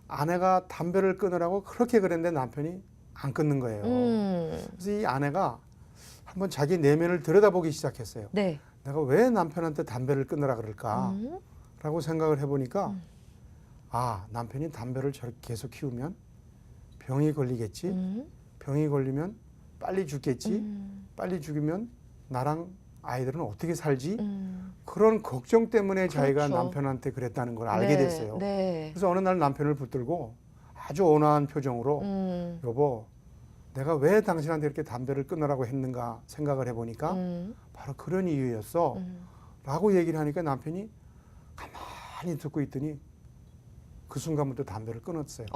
아내가 담배를 끊으라고 그렇게 그랬는데 남편이 안 끊는 거예요. 그래서 이 아내가 한번 자기 내면을 들여다보기 시작했어요. 네. 내가 왜 남편한테 담배를 끊으라 그럴까? 라고 생각을 해보니까 아, 남편이 담배를 저렇게 계속 피우면 병이 걸리겠지? 병이 걸리면 빨리 죽겠지? 빨리 죽으면 나랑 아이들은 어떻게 살지? 그런 걱정 때문에 자기가 그렇죠. 남편한테 그랬다는 걸 알게 됐어요. 네. 그래서 어느 날 남편을 붙들고 아주 온화한 표정으로 여보, 내가 왜 당신한테 이렇게 담배를 끊으라고 했는가 생각을 해보니까 바로 그런 이유였어. 라고 얘기를 하니까 남편이 가만히 듣고 있더니 그 순간부터 담배를 끊었어요.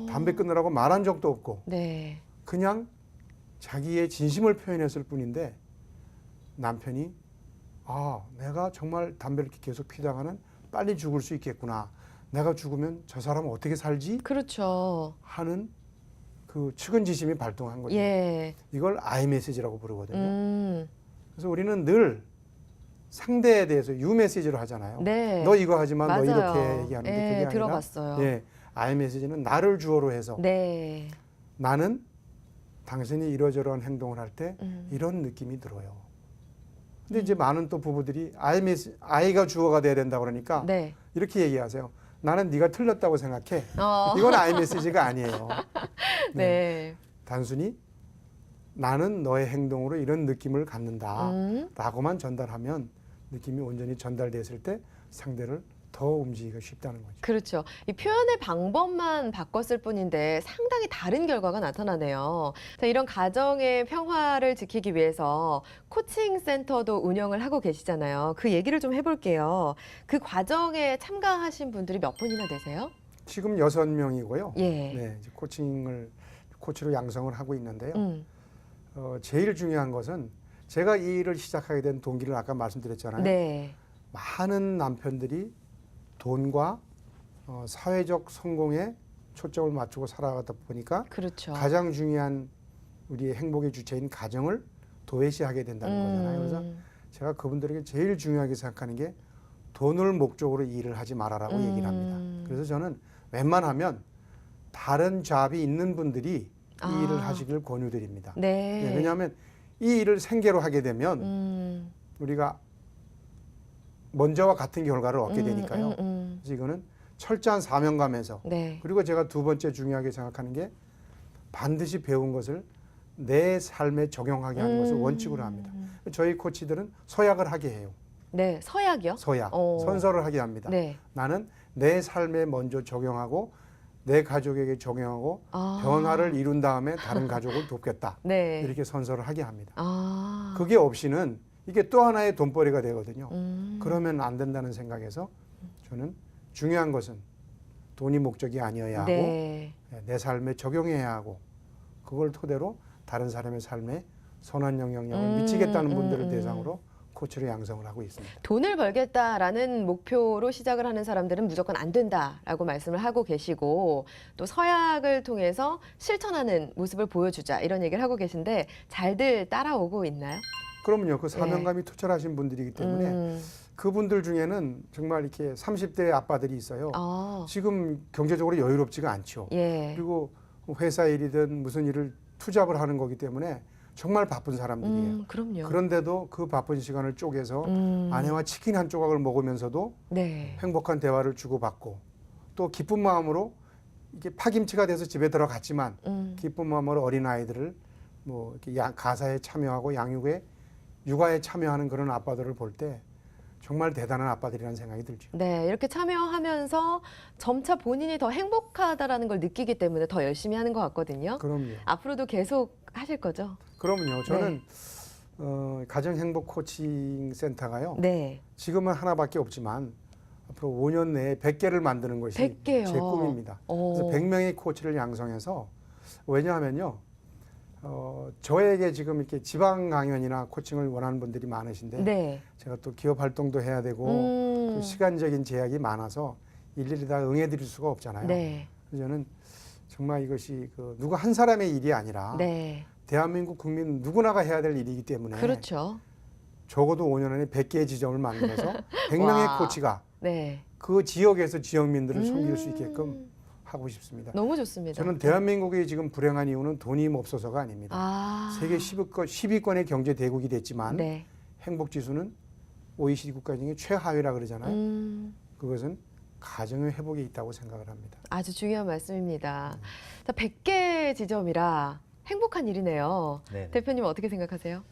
담배 끊으라고 말한 적도 없고 네. 그냥 자기의 진심을 표현했을 뿐인데 남편이 아, 내가 정말 담배를 이렇게 계속 피다가는 빨리 죽을 수 있겠구나. 내가 죽으면 저 사람은 어떻게 살지? 그렇죠. 하는 그 측은지심이 발동한 거죠. 예. 이걸 I 메시지라고 부르거든요. 그래서 우리는 늘 상대에 대해서 U 메시지로 하잖아요. 네. 너 이거 하지만 너 맞아요. 이렇게 얘기하는데 예, 그게 아니라 들어봤어요. 예, I 메시지는 나를 주어로 해서 네. 나는 당신이 이러저러한 행동을 할 때 이런 느낌이 들어요. 근데 이제 많은 또 부부들이 I가 주어가 돼야 된다고 그러니까 네. 이렇게 얘기하세요. 나는 네가 틀렸다고 생각해. 어. 이건 I 메시지가 아니에요. 네. 단순히 나는 너의 행동으로 이런 느낌을 갖는다 라고만 전달하면 느낌이 온전히 전달됐을 때 상대를 더 움직이기가 쉽다는 거죠. 그렇죠. 이 표현의 방법만 바꿨을 뿐인데 상당히 다른 결과가 나타나네요. 자, 이런 가정의 평화를 지키기 위해서 코칭 센터도 운영을 하고 계시잖아요. 그 얘기를 좀 해볼게요. 그 과정에 참가하신 분들이 몇 분이나 되세요? 지금 6명이고요. 예. 네, 이제 코치로 양성을 하고 있는데요. 제일 중요한 것은 제가 이 일을 시작하게 된 동기를 아까 말씀드렸잖아요. 네. 많은 남편들이 돈과 사회적 성공에 초점을 맞추고 살아가다 보니까 그렇죠. 가장 중요한 우리의 행복의 주체인 가정을 도외시하게 된다는 거잖아요. 그래서 제가 그분들에게 제일 중요하게 생각하는 게 돈을 목적으로 일을 하지 말아라고 얘기를 합니다. 그래서 저는 웬만하면 다른 잡이 있는 분들이 이 일을 하시길 권유드립니다. 네. 네, 왜냐하면 이 일을 생계로 하게 되면 우리가 먼저와 같은 결과를 얻게 되니까요. 그래서 이거는 철저한 사명감에서 네. 그리고 제가 두 번째 중요하게 생각하는 게 반드시 배운 것을 내 삶에 적용하게 하는 것을 원칙으로 합니다. 저희 코치들은 서약을 하게 해요. 네, 서약이요? 서약, 어. 선서를 하게 합니다. 네. 나는 내 삶에 먼저 적용하고 내 가족에게 적용하고 아. 변화를 이룬 다음에 다른 가족을 돕겠다. 네. 이렇게 선서를 하게 합니다. 아. 그게 없이는 이게 또 하나의 돈벌이가 되거든요. 음. 그러면 안 된다는 생각에서 저는 중요한 것은 돈이 목적이 아니어야 하고 네. 내 삶에 적용해야 하고 그걸 토대로 다른 사람의 삶에 선한 영향력을 미치겠다는 분들을 대상으로 코치를 양성을 하고 있습니다. 돈을 벌겠다라는 목표로 시작을 하는 사람들은 무조건 안 된다라고 말씀을 하고 계시고 또 서약을 통해서 실천하는 모습을 보여주자 이런 얘기를 하고 계신데 잘들 따라오고 있나요? 그러면요, 그 사명감이 투철하신 분들이기 때문에 그분들 중에는 정말 이렇게 30대 아빠들이 있어요. 아. 지금 경제적으로 여유롭지가 않죠. 예. 그리고 회사 일이든 무슨 일을 투잡을 하는 거기 때문에 정말 바쁜 사람들이에요. 그럼요. 그런데도 그 바쁜 시간을 쪼개서 음. 아내와 치킨 한 조각을 먹으면서도 네. 행복한 대화를 주고받고 또 기쁜 마음으로 이게 파김치가 돼서 집에 들어갔지만 기쁜 마음으로 어린아이들을 뭐 이렇게 가사에 참여하고 양육에 육아에 참여하는 그런 아빠들을 볼 때 정말 대단한 아빠들이라는 생각이 들죠. 네, 이렇게 참여하면서 점차 본인이 더 행복하다라는 걸 느끼기 때문에 더 열심히 하는 것 같거든요. 그럼요. 앞으로도 계속 하실 거죠? 그럼요. 저는 가정 행복 코칭 센터가요. 네. 지금은 하나밖에 없지만 앞으로 5년 내에 100개를 만드는 것이 100개요. 제 꿈입니다. 그래서 100명의 코치를 양성해서 왜냐하면요. 저에게 지금 이렇게 지방 강연이나 코칭을 원하는 분들이 많으신데 네. 제가 또 기업 활동도 해야 되고 또 시간적인 제약이 많아서 일일이 다 응해드릴 수가 없잖아요. 네. 그래서 저는 정말 이것이 그 누구 한 사람의 일이 아니라 네. 대한민국 국민 누구나가 해야 될 일이기 때문에 그렇죠. 적어도 5년 안에 100개의 지점을 만들어서 100명의 와. 코치가 네. 그 지역에서 지역민들을 섬길 수 있게끔 하고 싶습니다. 너무 좋습니다. 저는 대한민국이 지금 불행한 이유는 돈이 없어서가 아닙니다. 아. 세계 10위권의 경제 대국이 됐지만 네. 행복 지수는 OECD 국가 중에 최하위라 그러잖아요. 그것은 가정의 회복에 있다고 생각을 합니다. 아주 중요한 말씀입니다. 자, 100개 지점이라 행복한 일이네요. 네. 대표님 어떻게 생각하세요?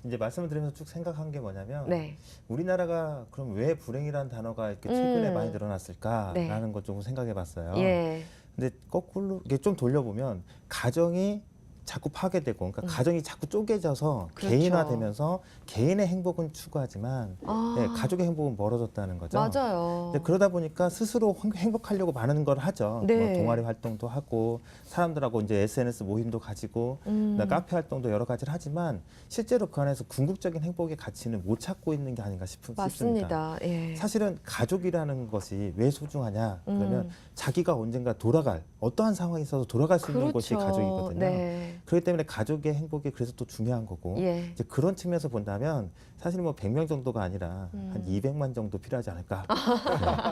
이제 말씀을 드리면서 쭉 생각한 게 뭐냐면 네. 우리나라가 그럼 왜 불행이라는 단어가 이렇게 최근에 많이 늘어났을까라는 네. 것 조금 생각해 봤어요. 예. 근데 거꾸로 이게 좀 돌려보면 가정이 자꾸 파괴되고 그러니까 가정이 자꾸 쪼개져서 그렇죠. 개인화되면서 개인의 행복은 추구하지만 아. 네, 가족의 행복은 멀어졌다는 거죠. 맞아요. 근데 그러다 보니까 스스로 행복하려고 많은 걸 하죠. 네. 뭐 동아리 활동도 하고 사람들하고 이제 SNS 모임도 가지고 그다음에 카페 활동도 여러 가지를 하지만 실제로 그 안에서 궁극적인 행복의 가치는 못 찾고 있는 게 아닌가 싶습니다. 맞습니다. 예. 사실은 가족이라는 것이 왜 소중하냐 그러면 자기가 언젠가 돌아갈 어떠한 상황이 있어서 돌아갈 수 있는 곳이 가족이거든요. 네. 그렇기 때문에 가족의 행복이 그래서 또 중요한 거고 예. 이제 그런 측면에서 본다면 사실 뭐 100명 정도가 아니라 한 200만 정도 필요하지 않을까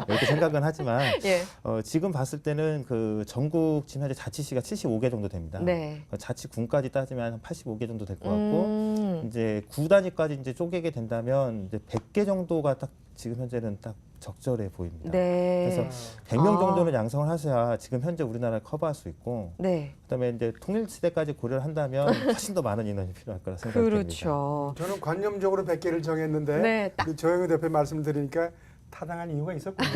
네, 이렇게 생각은 하지만 예. 지금 봤을 때는 그 전국 지금 현재 자치시가 75개 정도 됩니다. 네. 자치군까지 따지면 한 85개 정도 될 것 같고 이제 구 단위까지 이제 쪼개게 된다면 이제 100개 정도가 딱 지금 현재는 딱 적절해 보입니다. 네. 그래서 100명 아. 정도는 양성을 하셔야 지금 현재 우리나라를 커버할 수 있고 네. 그다음에 이제 통일 시대까지 고려를 한다면 훨씬 더 많은 인원이 필요할 거라 생각이 듭니다. 그렇죠. 저는 관념적으로 100개를 정했는데 네, 딱. 조영우 대표 말씀 드리니까 타당한 이유가 있었군요.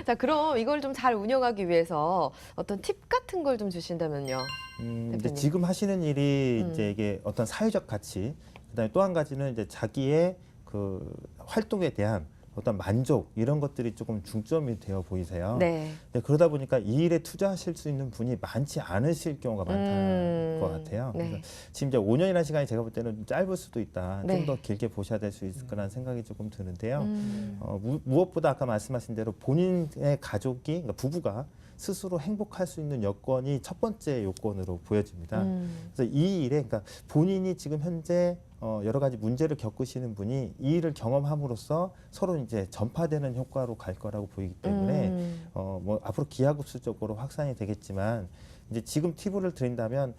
자, 그럼 이걸 좀 잘 운영하기 위해서 어떤 팁 같은 걸 좀 주신다면요. 이제 대표님. 지금 하시는 일이 이제 이게 어떤 사회적 가치, 그다음에 또 한 가지는 이제 자기의 그 활동에 대한 어떤 만족 이런 것들이 조금 중점이 되어 보이세요. 네. 네, 그러다 보니까 이 일에 투자하실 수 있는 분이 많지 않으실 경우가 많다는 것 같아요. 네. 그래서 지금 이제 5년이라는 시간이 제가 볼 때는 좀 짧을 수도 있다. 네. 좀 더 길게 보셔야 될 수 있을 거라는 생각이 조금 드는데요. 무엇보다 아까 말씀하신 대로 본인의 가족이, 그러니까 부부가 스스로 행복할 수 있는 여건이 첫 번째 요건으로 보여집니다. 그래서 이 일에, 그러니까 본인이 지금 현재 여러 가지 문제를 겪으시는 분이 이 일을 경험함으로써 서로 이제 전파되는 효과로 갈 거라고 보이기 때문에 뭐 앞으로 기하급수적으로 확산이 되겠지만 이제 지금 팁을 드린다면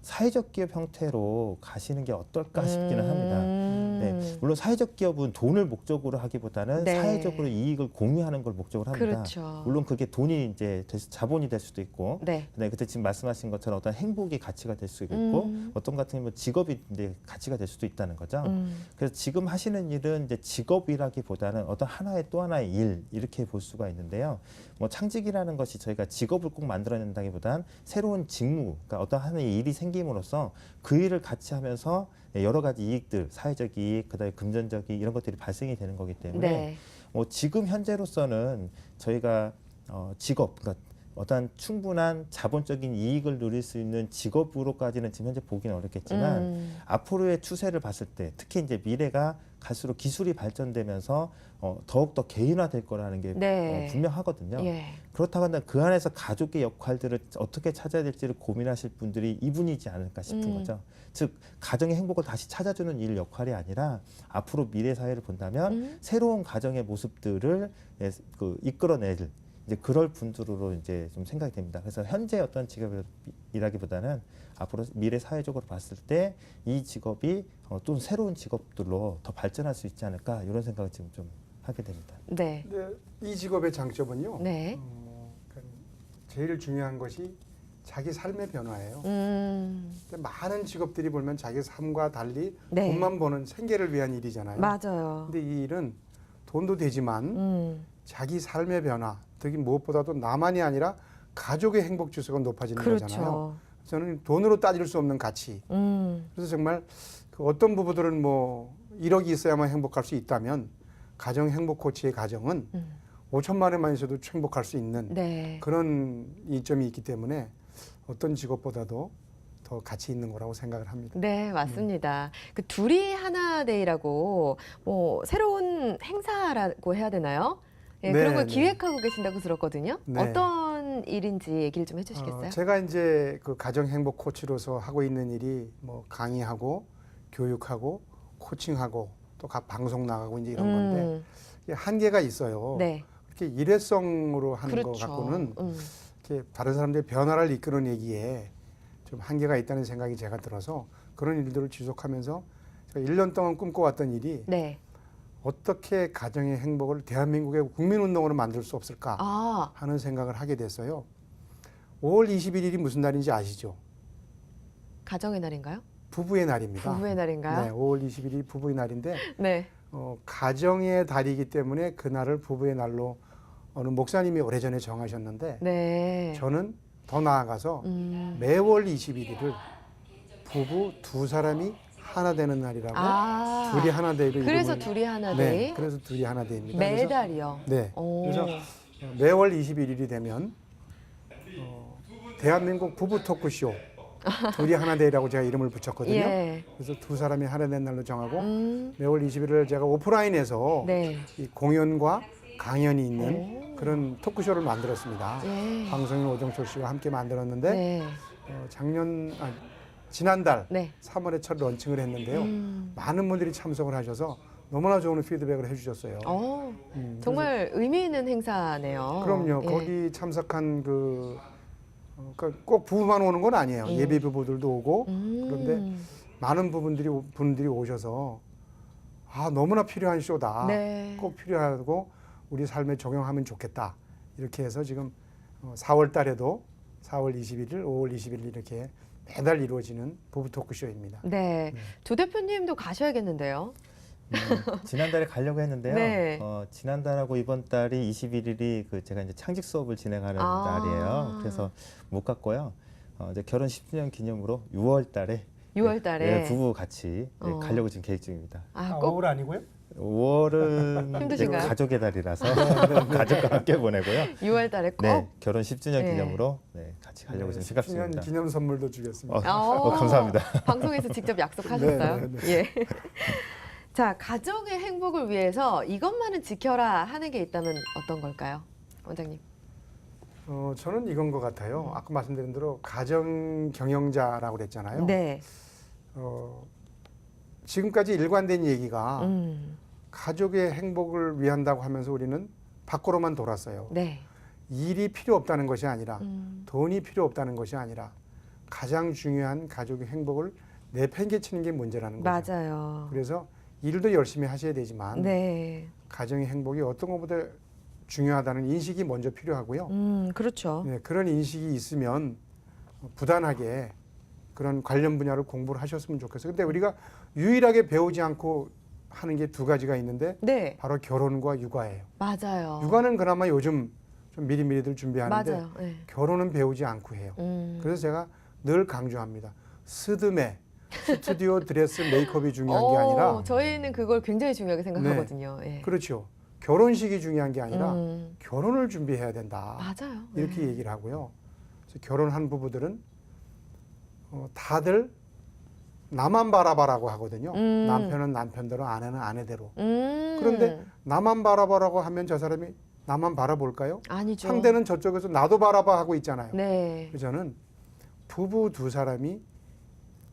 사회적 기업 형태로 가시는 게 어떨까 싶기는 합니다. 네, 물론 사회적 기업은 돈을 목적으로 하기보다는 네. 사회적으로 이익을 공유하는 걸 목적으로 합니다. 그렇죠. 물론 그게 돈이 이제 자본이 될 수도 있고, 네. 네, 그때 지금 말씀하신 것처럼 어떤 행복이 가치가 될 수도 있고, 어떤 같은 경우 직업이 이제 가치가 될 수도 있다는 거죠. 그래서 지금 하시는 일은 이제 직업이라기보다는 어떤 하나의 또 하나의 일 이렇게 볼 수가 있는데요. 뭐 창직이라는 것이 저희가 직업을 꼭 만들어낸다기보다는 새로운 직무, 그러니까 어떤 하나의 일이 생김으로써 그 일을 같이 하면서 여러 가지 이익들, 사회적 이익, 그다음에 금전적 이익 이런 것들이 발생이 되는 거기 때문에 네. 뭐 지금 현재로서는 저희가 직업, 그러니까 어떤 충분한 자본적인 이익을 누릴 수 있는 직업으로까지는 지금 현재 보기는 어렵겠지만 앞으로의 추세를 봤을 때 특히 이제 미래가 갈수록 기술이 발전되면서 더욱더 개인화될 거라는 게 네. 분명하거든요. 예. 그렇다고 한다면 그 안에서 가족의 역할들을 어떻게 찾아야 될지를 고민하실 분들이 이분이지 않을까 싶은 거죠. 즉 가정의 행복을 다시 찾아주는 일 역할이 아니라 앞으로 미래 사회를 본다면 새로운 가정의 모습들을 이끌어낼 이제 그럴 분들로 이제 좀 생각이 됩니다. 그래서 현재 어떤 직업이라기보다는 앞으로 미래 사회적으로 봤을 때 이 직업이 또 새로운 직업들로 더 발전할 수 있지 않을까 이런 생각을 지금 좀 하게 됩니다. 네. 근데 이 직업의 장점은요. 네. 그러니까 제일 중요한 것이 자기 삶의 변화예요. 근데 많은 직업들이 보면 자기 삶과 달리 네. 돈만 버는 생계를 위한 일이잖아요. 맞아요. 근데 이 일은 돈도 되지만 자기 삶의 변화, 특히 무엇보다도 나만이 아니라 가족의 행복 지수가 높아지는 거잖아요. 그렇죠. 저는 돈으로 따질 수 없는 가치. 그래서 정말 그 어떤 부부들은 뭐 1억이 있어야만 행복할 수 있다면 가정 행복 코치의 가정은 5천만 원만 있어도 행복할 수 있는 네. 그런 이점이 있기 때문에 어떤 직업보다도 더 가치 있는 거라고 생각을 합니다. 네, 맞습니다. 그 둘이 하나 데이라고 뭐 새로운 행사라고 해야 되나요? 예, 네, 그런 걸 네. 기획하고 계신다고 들었거든요. 네. 어떤 일인지 얘기를 좀 해주시겠어요? 제가 이제 그 가정 행복 코치로서 하고 있는 일이 뭐 강의하고 교육하고 코칭하고 또 각 방송 나가고 이제 이런 건데 이게 한계가 있어요. 네. 이렇게 일회성으로 하는 거 그렇죠. 갖고는 이렇게 다른 사람들의 변화를 이끄는 얘기에 좀 한계가 있다는 생각이 제가 들어서 그런 일들을 지속하면서 제가 1년 동안 꿈꿔왔던 일이 네. 어떻게 가정의 행복을 대한민국의 국민운동으로 만들 수 없을까 아, 하는 생각을 하게 됐어요. 5월 21일이 무슨 날인지 아시죠? 가정의 날인가요? 부부의 날입니다. 부부의 날인가요? 네, 5월 21일이 부부의 날인데 네. 가정의 달이기 때문에 그날을 부부의 날로 어느 목사님이 오래전에 정하셨는데 네. 저는 더 나아가서 매월 21일을 부부 두 사람이 하나 되는 날이라고 아, 둘이 하나 데이로 그래서 이름을- 둘이 하나 네, 데이? 그래서 둘이 하나 데이입니다. 매달이요. 네. 오. 그래서 매월 21일이 되면 대한민국 부부 토크쇼 둘이 하나 데이라고 제가 이름을 붙였거든요. 예. 그래서 두 사람이 하나 된 날로 정하고 매월 21일을 제가 오프라인에서 네. 이 공연과 강연이 있는 그런 토크쇼를 만들었습니다. 예. 방송인 오정철 씨와 함께 만들었는데 네. 지난달 네. 3월에 첫 런칭을 했는데요. 많은 분들이 참석을 하셔서 너무나 좋은 피드백을 해주셨어요. 정말 의미 있는 행사네요. 그럼요. 예. 거기 참석한 그러니까 꼭 부부만 오는 건 아니에요. 예비 부부들도 오고 그런데 많은 분들이 오셔서 너무나 필요한 쇼다. 네. 꼭 필요하고 우리 삶에 적용하면 좋겠다. 이렇게 해서 지금 4월 달에도 4월 21일, 5월 21일 이렇게 매달 이루어지는 부부 토크쇼입니다. 네. 조 대표님도 가셔야겠는데요. 지난달에 가려고 했는데요. 네. 지난달하고 이번 달이 21일이 제가 이제 창직 수업을 진행하는 아. 날이에요. 그래서 못 갔고요. 이제 결혼 10주년 기념으로 6월 달에 6월 달에. 부부 같이 어. 가려고 지금 계획 중입니다. 꼭 5월 아니고요? 5월은 힘드신가요? 가족의 달이라서 가족과 함께 보내고요. 6월 달에 꼭. 네, 결혼 10주년 네. 기념으로 같이 가려고 지금 생각 10주년 중입니다. 기념 선물도 주겠습니다. 감사합니다. 방송에서 직접 약속하셨어요? 네, 네, 예. 자, 가정의 행복을 위해서 이것만은 지켜라 하는 게 있다면 어떤 걸까요? 원장님. 저는 이건 것 같아요. 아까 말씀드린 대로 가정 경영자라고 그랬잖아요. 네. 지금까지 일관된 얘기가 음. 가족의 행복을 위한다고 하면서 우리는 밖으로만 돌았어요. 네. 일이 필요 없다는 것이 아니라 돈이 필요 없다는 것이 아니라 가장 중요한 가족의 행복을 내팽개치는 게 문제라는 거죠. 맞아요. 그래서 일도 열심히 하셔야 되지만 네. 가정의 행복이 어떤 것보다 중요하다는 인식이 먼저 필요하고요. 그렇죠. 네, 그런 인식이 있으면 부단하게 그런 관련 분야를 공부를 하셨으면 좋겠어요. 근데 우리가 유일하게 배우지 않고 하는 게 두 가지가 있는데 네, 바로 결혼과 육아예요. 맞아요. 육아는 그나마 요즘 좀 미리미리들 준비하는데 맞아요. 네. 결혼은 배우지 않고 해요. 그래서 제가 늘 강조합니다. 스드메, 스튜디오 드레스 메이크업이 중요한 게 아니라 저희는 그걸 굉장히 중요하게 생각하거든요. 예. 그렇죠. 결혼식이 중요한 게 아니라 음, 결혼을 준비해야 된다. 맞아요. 이렇게 네. 얘기를 하고요. 그래서 결혼한 부부들은 다들 나만 바라봐라고 하거든요. 남편은 남편대로, 아내는 아내대로. 그런데 나만 바라봐라고 하면 저 사람이 나만 바라볼까요? 아니죠. 상대는 저쪽에서 나도 바라봐 하고 있잖아요. 네. 그래서 저는 부부 두 사람이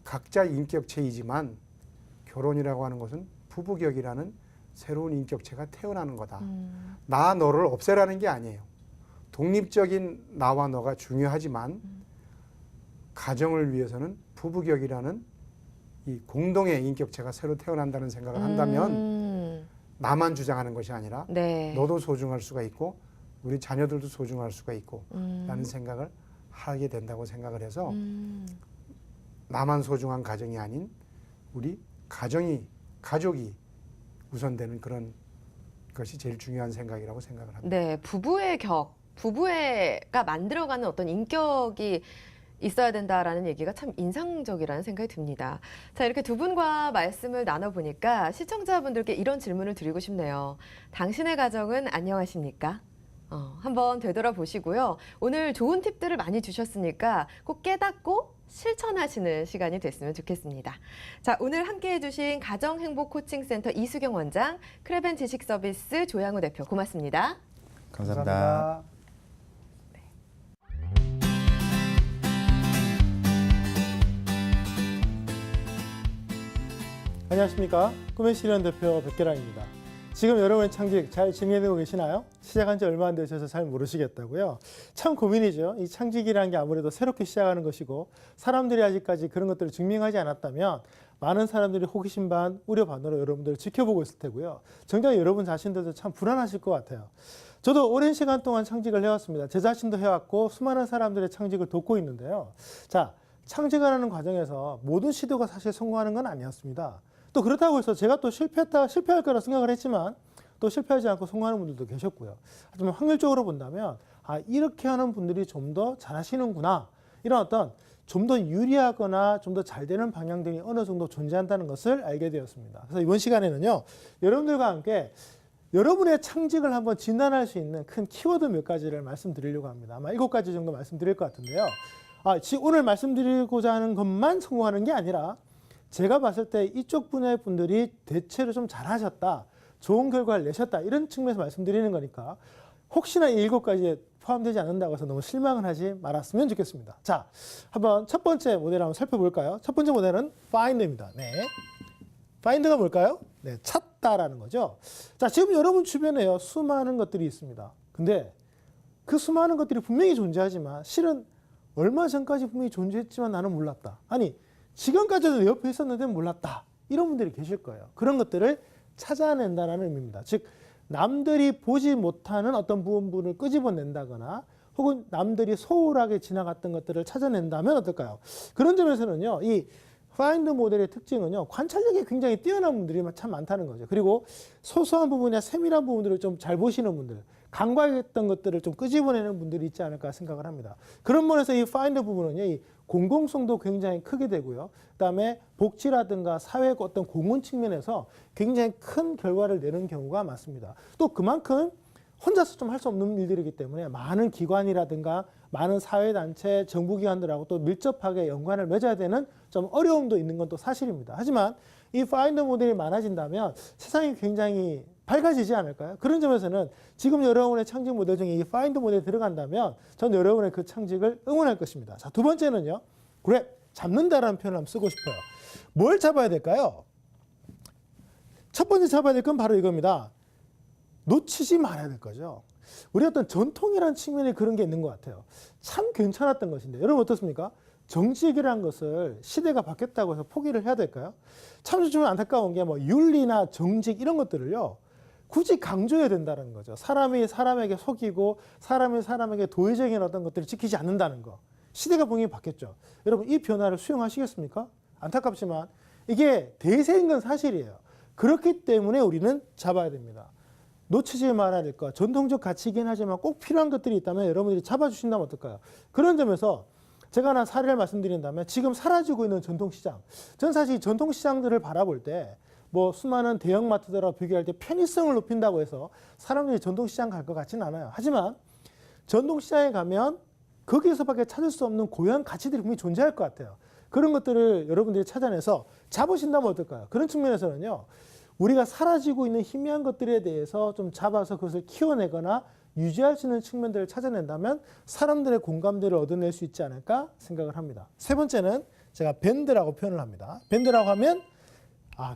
각자 인격체이지만 결혼이라고 하는 것은 부부격이라는 새로운 인격체가 태어나는 거다. 나 너를 없애라는 게 아니에요. 독립적인 나와 너가 중요하지만 가정을 위해서는 부부격이라는 이 공동의 인격체가 새로 태어난다는 생각을 한다면 나만 주장하는 것이 아니라 네. 너도 소중할 수가 있고 우리 자녀들도 소중할 수가 있고 라는 생각을 하게 된다고 생각을 해서 나만 소중한 가정이 아닌 우리 가족이 우선되는 그런 것이 제일 중요한 생각이라고 생각을 합니다. 네, 부부가 만들어가는 어떤 인격이 있어야 된다라는 얘기가 참 인상적이라는 생각이 듭니다. 자, 이렇게 두 분과 말씀을 나눠보니까 시청자분들께 이런 질문을 드리고 싶네요. 당신의 가정은 안녕하십니까? 한번 되돌아보시고요. 오늘 좋은 팁들을 많이 주셨으니까 꼭 깨닫고 실천하시는 시간이 됐으면 좋겠습니다. 자, 오늘 함께해 주신 가정행복코칭센터 이수경 원장, 크레벤 지식서비스 조양우 대표 고맙습니다. 감사합니다. 안녕하십니까. 꿈의 실현 대표 백계란입니다. 지금 여러분의 창직 잘 진행되고 계시나요? 시작한 지 얼마 안 되셔서 잘 모르시겠다고요. 참 고민이죠. 이 창직이라는 게 아무래도 새롭게 시작하는 것이고 사람들이 아직까지 그런 것들을 증명하지 않았다면 많은 사람들이 호기심 반, 우려 반으로 여러분들을 지켜보고 있을 테고요. 정작 여러분 자신들도 참 불안하실 것 같아요. 저도 오랜 시간 동안 창직을 해왔습니다. 제 자신도 해왔고 수많은 사람들의 창직을 돕고 있는데요. 자, 창직하는 과정에서 모든 시도가 사실 성공하는 건 아니었습니다. 또 그렇다고 해서 제가 또 실패할 거라 생각을 했지만 또 실패하지 않고 성공하는 분들도 계셨고요. 하지만 확률적으로 본다면 이렇게 하는 분들이 좀 더 잘하시는구나. 이런 어떤 좀 더 유리하거나 좀 더 잘 되는 방향들이 어느 정도 존재한다는 것을 알게 되었습니다. 그래서 이번 시간에는요. 여러분들과 함께 여러분의 창직을 한번 진단할 수 있는 큰 키워드 몇 가지를 말씀드리려고 합니다. 아마 7가지 정도 말씀드릴 것 같은데요. 오늘 말씀드리고자 하는 것만 성공하는 게 아니라 제가 봤을 때 이쪽 분야의 분들이 대체로 좀 잘하셨다, 좋은 결과를 내셨다 이런 측면에서 말씀드리는 거니까 혹시나 이 7가지에 포함되지 않는다고 해서 너무 실망을 하지 말았으면 좋겠습니다. 자, 한번 첫 번째 모델 한번 살펴볼까요? 첫 번째 모델은 find입니다. 네. find가 뭘까요? 네, 찾다라는 거죠. 자, 지금 여러분 주변에요 수많은 것들이 있습니다. 근데 그 수많은 것들이 분명히 존재하지만 실은 얼마 전까지 분명히 존재했지만 나는 몰랐다. 아니, 지금까지도 내 옆에 있었는데 몰랐다. 이런 분들이 계실 거예요. 그런 것들을 찾아낸다는 의미입니다. 즉 남들이 보지 못하는 어떤 부분을 끄집어낸다거나 혹은 남들이 소홀하게 지나갔던 것들을 찾아낸다면 어떨까요? 그런 점에서는요. 이 파인드 모델의 특징은요. 관찰력이 굉장히 뛰어난 분들이 참 많다는 거죠. 그리고 소소한 부분이나 세밀한 부분들을 좀 잘 보시는 분들, 간과했던 것들을 좀 끄집어내는 분들이 있지 않을까 생각을 합니다. 그런 면에서 이 파인드 부분은요. 이 공공성도 굉장히 크게 되고요. 그다음에 복지라든가 사회 어떤 공헌 측면에서 굉장히 큰 결과를 내는 경우가 많습니다. 또 그만큼 혼자서 좀 할 수 없는 일들이기 때문에 많은 기관이라든가 많은 사회단체, 정부기관들하고 또 밀접하게 연관을 맺어야 되는 좀 어려움도 있는 건 또 사실입니다. 하지만 이 파인더 모델이 많아진다면 세상이 굉장히 밝아지지 않을까요? 그런 점에서는 지금 여러분의 창직 모델 중에 이 파인더 모델이 들어간다면 전 여러분의 그 창직을 응원할 것입니다. 자, 두 번째는요. 그래, 잡는다라는 표현을 한번 쓰고 싶어요. 뭘 잡아야 될까요? 첫 번째 잡아야 될 건 바로 이겁니다. 놓치지 말아야 될 거죠. 우리 어떤 전통이라는 측면에 그런 게 있는 것 같아요. 참 괜찮았던 것인데 여러분 어떻습니까? 정직이라는 것을 시대가 바뀌었다고 해서 포기를 해야 될까요? 참 좀 안타까운 게 뭐 윤리나 정직 이런 것들을요. 굳이 강조해야 된다는 거죠. 사람이 사람에게 속이고 사람이 사람에게 도의적인 어떤 것들을 지키지 않는다는 거. 시대가 분명히 바뀌었죠. 여러분 이 변화를 수용하시겠습니까? 안타깝지만 이게 대세인 건 사실이에요. 그렇기 때문에 우리는 잡아야 됩니다. 놓치지 말아야 될 것. 전통적 가치이긴 하지만 꼭 필요한 것들이 있다면 여러분들이 잡아주신다면 어떨까요? 그런 점에서 제가 하나 사례를 말씀드린다면 지금 사라지고 있는 전통시장. 전 사실 전통시장들을 바라볼 때 뭐 수많은 대형마트들하고 비교할 때 편의성을 높인다고 해서 사람들이 전통시장 갈 것 같지는 않아요. 하지만 전통시장에 가면 거기에서밖에 찾을 수 없는 고유한 가치들이 분명히 존재할 것 같아요. 그런 것들을 여러분들이 찾아내서 잡으신다면 어떨까요? 그런 측면에서는요. 우리가 사라지고 있는 희미한 것들에 대해서 좀 잡아서 그것을 키워내거나 유지할 수 있는 측면들을 찾아낸다면 사람들의 공감대를 얻어낼 수 있지 않을까 생각을 합니다. 세 번째는 제가 밴드라고 표현을 합니다. 밴드라고 하면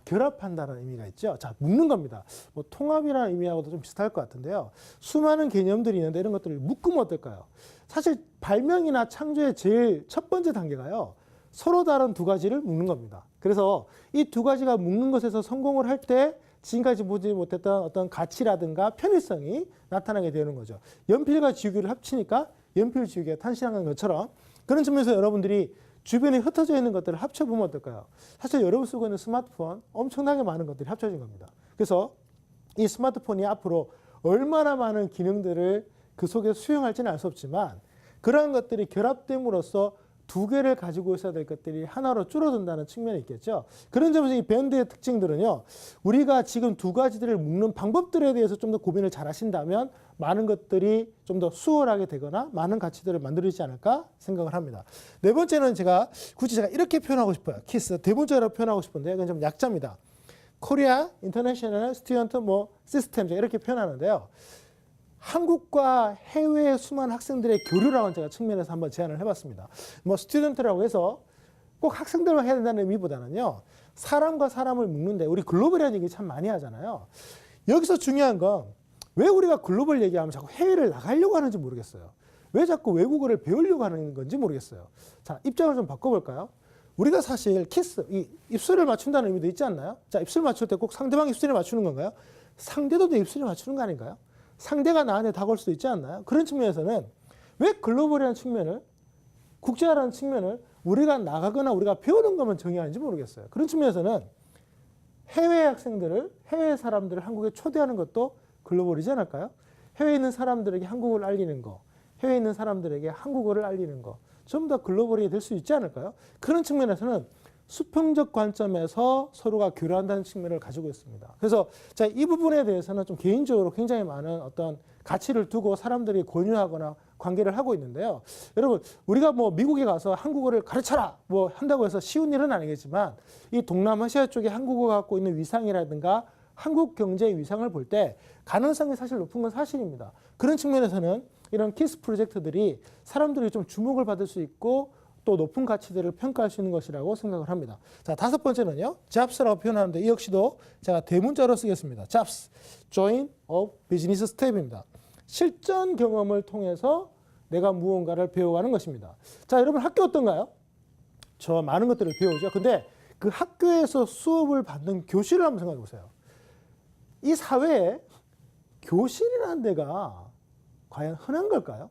결합한다는 의미가 있죠. 자, 묶는 겁니다. 뭐 통합이라는 의미하고도 좀 비슷할 것 같은데요. 수많은 개념들이 있는데 이런 것들을 묶으면 어떨까요? 사실 발명이나 창조의 제일 첫 번째 단계가요. 서로 다른 두 가지를 묶는 겁니다. 그래서 이 두 가지가 묶는 것에서 성공을 할 때 지금까지 보지 못했던 어떤 가치라든가 편의성이 나타나게 되는 거죠. 연필과 지우개를 합치니까 연필 지우개가 탄생한 것처럼 그런 측면에서 여러분들이 주변에 흩어져 있는 것들을 합쳐보면 어떨까요? 사실 여러분 쓰고 있는 스마트폰 엄청나게 많은 것들이 합쳐진 겁니다. 그래서 이 스마트폰이 앞으로 얼마나 많은 기능들을 그 속에 수용할지는 알 수 없지만 그러한 것들이 결합됨으로써 두 개를 가지고 있어야 될 것들이 하나로 줄어든다는 측면이 있겠죠. 그런 점에서 이 밴드의 특징들은요. 우리가 지금 두 가지들을 묶는 방법들에 대해서 좀 더 고민을 잘 하신다면 많은 것들이 좀 더 수월하게 되거나 많은 가치들을 만들어지지 않을까 생각을 합니다. 네 번째는 굳이 제가 이렇게 표현하고 싶어요. 키스. 대본자로 표현하고 싶은데 이건 좀 약자입니다. 코리아 인터내셔널 스튜던트 시스템 이렇게 표현하는데요. 한국과 해외의 수많은 학생들의 교류라는 제가 측면에서 한번 제안을 해봤습니다. 스튜던트라고 해서 꼭 학생들만 해야 된다는 의미보다는요. 사람과 사람을 묶는데 우리 글로벌이라는 얘기 참 많이 하잖아요. 여기서 중요한 건 왜 우리가 글로벌 얘기하면 자꾸 해외를 나가려고 하는지 모르겠어요. 왜 자꾸 외국어를 배우려고 하는 건지 모르겠어요. 자, 입장을 좀 바꿔볼까요? 우리가 사실 키스, 이 입술을 맞춘다는 의미도 있지 않나요? 자, 입술 맞출 때 꼭 상대방 입술에 맞추는 건가요? 상대도 내 입술에 맞추는 거 아닌가요? 상대가 나한테 다가올 수도 있지 않나요? 그런 측면에서는 왜 글로벌이라는 측면을, 국제화라는 측면을 우리가 나가거나 우리가 배우는 것만 정의하는지 모르겠어요. 그런 측면에서는 해외 학생들을, 해외 사람들을 한국에 초대하는 것도 글로벌이지 않을까요? 해외에 있는 사람들에게 한국어를 알리는 거, 해외에 있는 사람들에게 한국어를 알리는 거, 전부 다 글로벌이 될 수 있지 않을까요? 그런 측면에서는 수평적 관점에서 서로가 교류한다는 측면을 가지고 있습니다. 그래서 이 부분에 대해서는 좀 개인적으로 굉장히 많은 어떤 가치를 두고 사람들이 권유하거나 관계를 하고 있는데요. 여러분, 우리가 미국에 가서 한국어를 가르쳐라 한다고 해서 쉬운 일은 아니겠지만 이 동남아시아 쪽에 한국어가 갖고 있는 위상이라든가 한국 경제의 위상을 볼 때 가능성이 사실 높은 건 사실입니다. 그런 측면에서는 이런 키스 프로젝트들이 사람들이 좀 주목을 받을 수 있고 또 높은 가치들을 평가할 수 있는 것이라고 생각을 합니다. 자, 다섯 번째는요. 잡스라고 표현하는데 이 역시도 제가 대문자로 쓰겠습니다. 잡스, join of business step입니다. 실전 경험을 통해서 내가 무언가를 배워가는 것입니다. 자, 여러분 학교 어떤가요? 저 많은 것들을 배우죠. 근데 그 학교에서 수업을 받는 교실을 한번 생각해 보세요. 이 사회에 교실이라는 데가 과연 흔한 걸까요?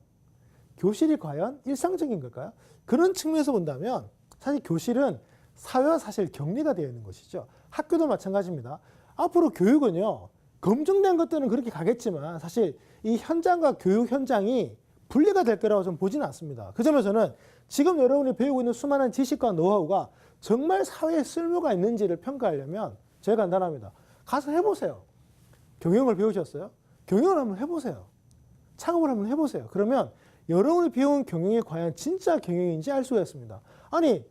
교실이 과연 일상적인 걸까요? 그런 측면에서 본다면 사실 교실은 사회와 사실 격리가 되어 있는 것이죠. 학교도 마찬가지입니다. 앞으로 교육은요. 검증된 것들은 그렇게 가겠지만 사실 이 현장과 교육 현장이 분리가 될 거라고 좀 보지는 않습니다. 그 점에서는 지금 여러분이 배우고 있는 수많은 지식과 노하우가 정말 사회에 쓸모가 있는지를 평가하려면 제일 간단합니다. 가서 해보세요. 경영을 배우셨어요? 경영을 한번 해보세요. 창업을 한번 해보세요. 그러면 여러분이 배운 경영이 과연 진짜 경영인지 알 수가 있습니다. 아니,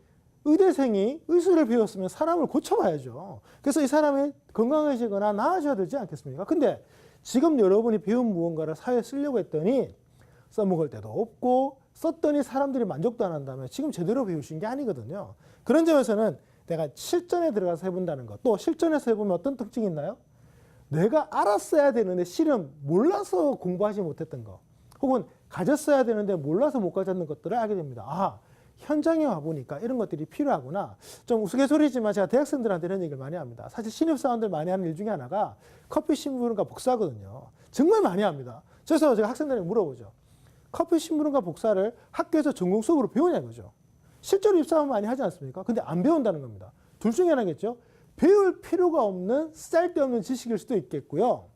의대생이 의술을 배웠으면 사람을 고쳐봐야죠. 그래서 이 사람이 건강해지거나 나아져야 되지 않겠습니까? 근데 지금 여러분이 배운 무언가를 사회에 쓰려고 했더니 써먹을 데도 없고 썼더니 사람들이 만족도 안 한다면 지금 제대로 배우신 게 아니거든요. 그런 점에서는 내가 실전에 들어가서 해본다는 것, 또 실전에서 해보면 어떤 특징이 있나요? 내가 알았어야 되는데 실은 몰라서 공부하지 못했던 거, 혹은 가졌어야 되는데 몰라서 못 가졌는 것들을 알게 됩니다. 현장에 와보니까 이런 것들이 필요하구나. 좀 우스갯소리지만 제가 대학생들한테 이런 얘기를 많이 합니다. 사실 신입사원들 많이 하는 일 중에 하나가 커피 심부름과 복사거든요. 정말 많이 합니다. 그래서 제가 학생들에게 물어보죠. 커피 심부름과 복사를 학교에서 전공 수업으로 배우냐 이거죠. 실제로 입사하면 많이 하지 않습니까? 근데 안 배운다는 겁니다. 둘 중에 하나겠죠. 배울 필요가 없는 쓸데없는 지식일 수도 있겠고요.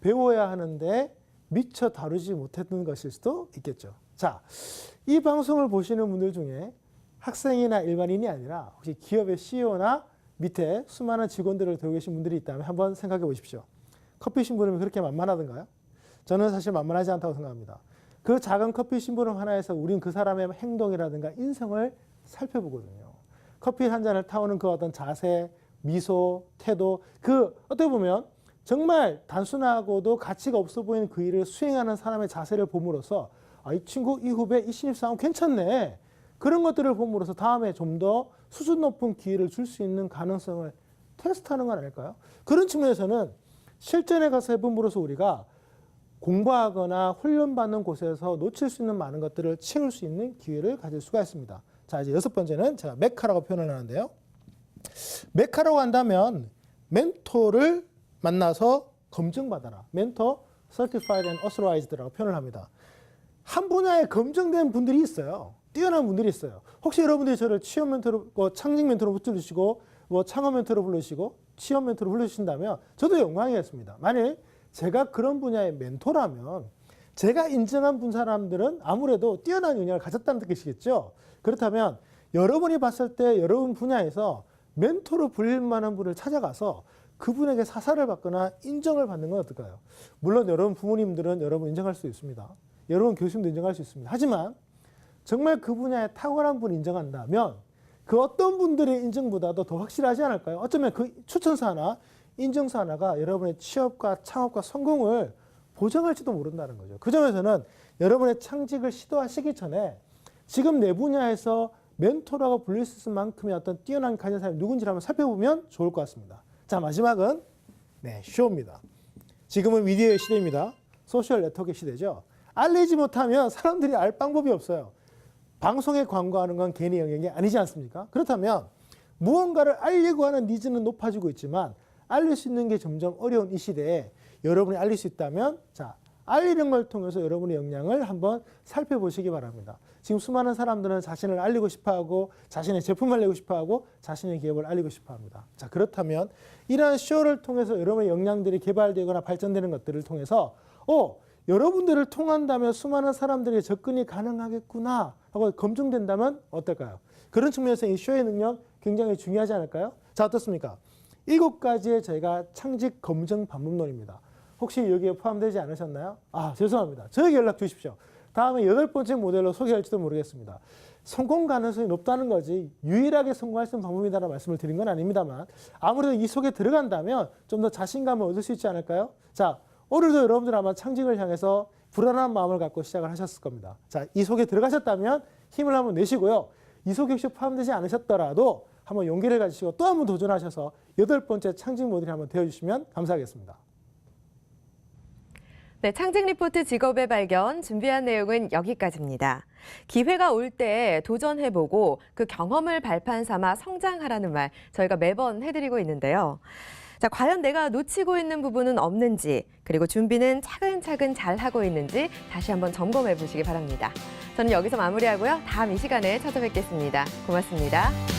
배워야 하는데 미처 다루지 못했던 것일 수도 있겠죠. 자, 이 방송을 보시는 분들 중에 학생이나 일반인이 아니라 혹시 기업의 CEO나 밑에 수많은 직원들을 두고 계신 분들이 있다면 한번 생각해 보십시오. 커피 심부름이 그렇게 만만하던가요? 저는 사실 만만하지 않다고 생각합니다. 그 작은 커피 심부름 하나에서 우린 그 사람의 행동이라든가 인성을 살펴보거든요. 커피 한 잔을 타오는 그 어떤 자세, 미소, 태도, 그 어떻게 보면 정말 단순하고도 가치가 없어 보이는 그 일을 수행하는 사람의 자세를 봄으로써 아, 이 친구, 이 후배, 이 신입사원 괜찮네. 그런 것들을 봄으로써 다음에 좀 더 수준 높은 기회를 줄 수 있는 가능성을 테스트하는 건 아닐까요? 그런 측면에서는 실전에 가서 해봄으로써 우리가 공부하거나 훈련받는 곳에서 놓칠 수 있는 많은 것들을 채울 수 있는 기회를 가질 수가 있습니다. 자, 이제 6번째는 제가 메카라고 표현을 하는데요. 메카라고 한다면 멘토를 만나서 검증받아라. 멘토, Certified and Authorized라고 표현을 합니다. 한 분야에 검증된 분들이 있어요. 뛰어난 분들이 있어요. 혹시 여러분들이 저를 취업 멘토로, 창직 멘토로 부르시고, 창업 멘토로 부르시고, 취업 멘토로 불러주신다면 저도 영광이겠습니다. 만일 제가 그런 분야의 멘토라면 제가 인정한 분 사람들은 아무래도 뛰어난 역량을 가졌다는 뜻이겠죠. 그렇다면 여러분이 봤을 때 여러분 분야에서 멘토로 불릴 만한 분을 찾아가서 그분에게 사사를 받거나 인정을 받는 건 어떨까요? 물론 여러분 부모님들은 여러분 인정할 수 있습니다. 여러분 교수님도 인정할 수 있습니다. 하지만 정말 그 분야에 탁월한 분을 인정한다면 그 어떤 분들의 인정보다도 더 확실하지 않을까요? 어쩌면 그 추천서 하나, 인증서 하나가 여러분의 취업과 창업과 성공을 보장할지도 모른다는 거죠. 그 점에서는 여러분의 창직을 시도하시기 전에 지금 내 분야에서 멘토라고 불릴 수 있을 만큼의 어떤 뛰어난 가진 사람이 누군지를 한번 살펴보면 좋을 것 같습니다. 자, 마지막은 쇼입니다. 지금은 미디어의 시대입니다. 소셜 네트워크의 시대죠. 알리지 못하면 사람들이 알 방법이 없어요. 방송에 광고하는 건 개인의 영역이 아니지 않습니까? 그렇다면 무언가를 알리고 하는 니즈는 높아지고 있지만 알릴 수 있는 게 점점 어려운 이 시대에 여러분이 알릴 수 있다면 자, 알리는 걸 통해서 여러분의 역량을 한번 살펴보시기 바랍니다. 지금 수많은 사람들은 자신을 알리고 싶어하고 자신의 제품을 알리고 싶어하고 자신의 기업을 알리고 싶어합니다. 자, 그렇다면 이러한 쇼를 통해서 여러분의 역량들이 개발되거나 발전되는 것들을 통해서 여러분들을 통한다면 수많은 사람들에게 접근이 가능하겠구나 하고 검증된다면 어떨까요? 그런 측면에서 이 쇼의 능력 굉장히 중요하지 않을까요? 자, 어떻습니까? 7가지의 저희가 창직 검증 방법론입니다. 혹시 여기에 포함되지 않으셨나요? 죄송합니다. 저에게 연락 주십시오. 다음에 8번째 모델로 소개할지도 모르겠습니다. 성공 가능성이 높다는 거지 유일하게 성공할 수 있는 방법이라는 말씀을 드린 건 아닙니다만 아무래도 이 속에 들어간다면 좀 더 자신감을 얻을 수 있지 않을까요? 자, 오늘도 여러분들 아마 창직을 향해서 불안한 마음을 갖고 시작을 하셨을 겁니다. 자, 이 속에 들어가셨다면 힘을 한번 내시고요. 이 속에 혹시 포함되지 않으셨더라도 한번 용기를 가지시고 또 한번 도전하셔서 8번째 창직 모델이 한번 되어주시면 감사하겠습니다. 네, 창직 리포트 직업의 발견 준비한 내용은 여기까지입니다. 기회가 올 때 도전해보고 그 경험을 발판 삼아 성장하라는 말 저희가 매번 해드리고 있는데요. 자, 과연 내가 놓치고 있는 부분은 없는지 그리고 준비는 차근차근 잘 하고 있는지 다시 한번 점검해 보시기 바랍니다. 저는 여기서 마무리하고요. 다음 이 시간에 찾아뵙겠습니다. 고맙습니다.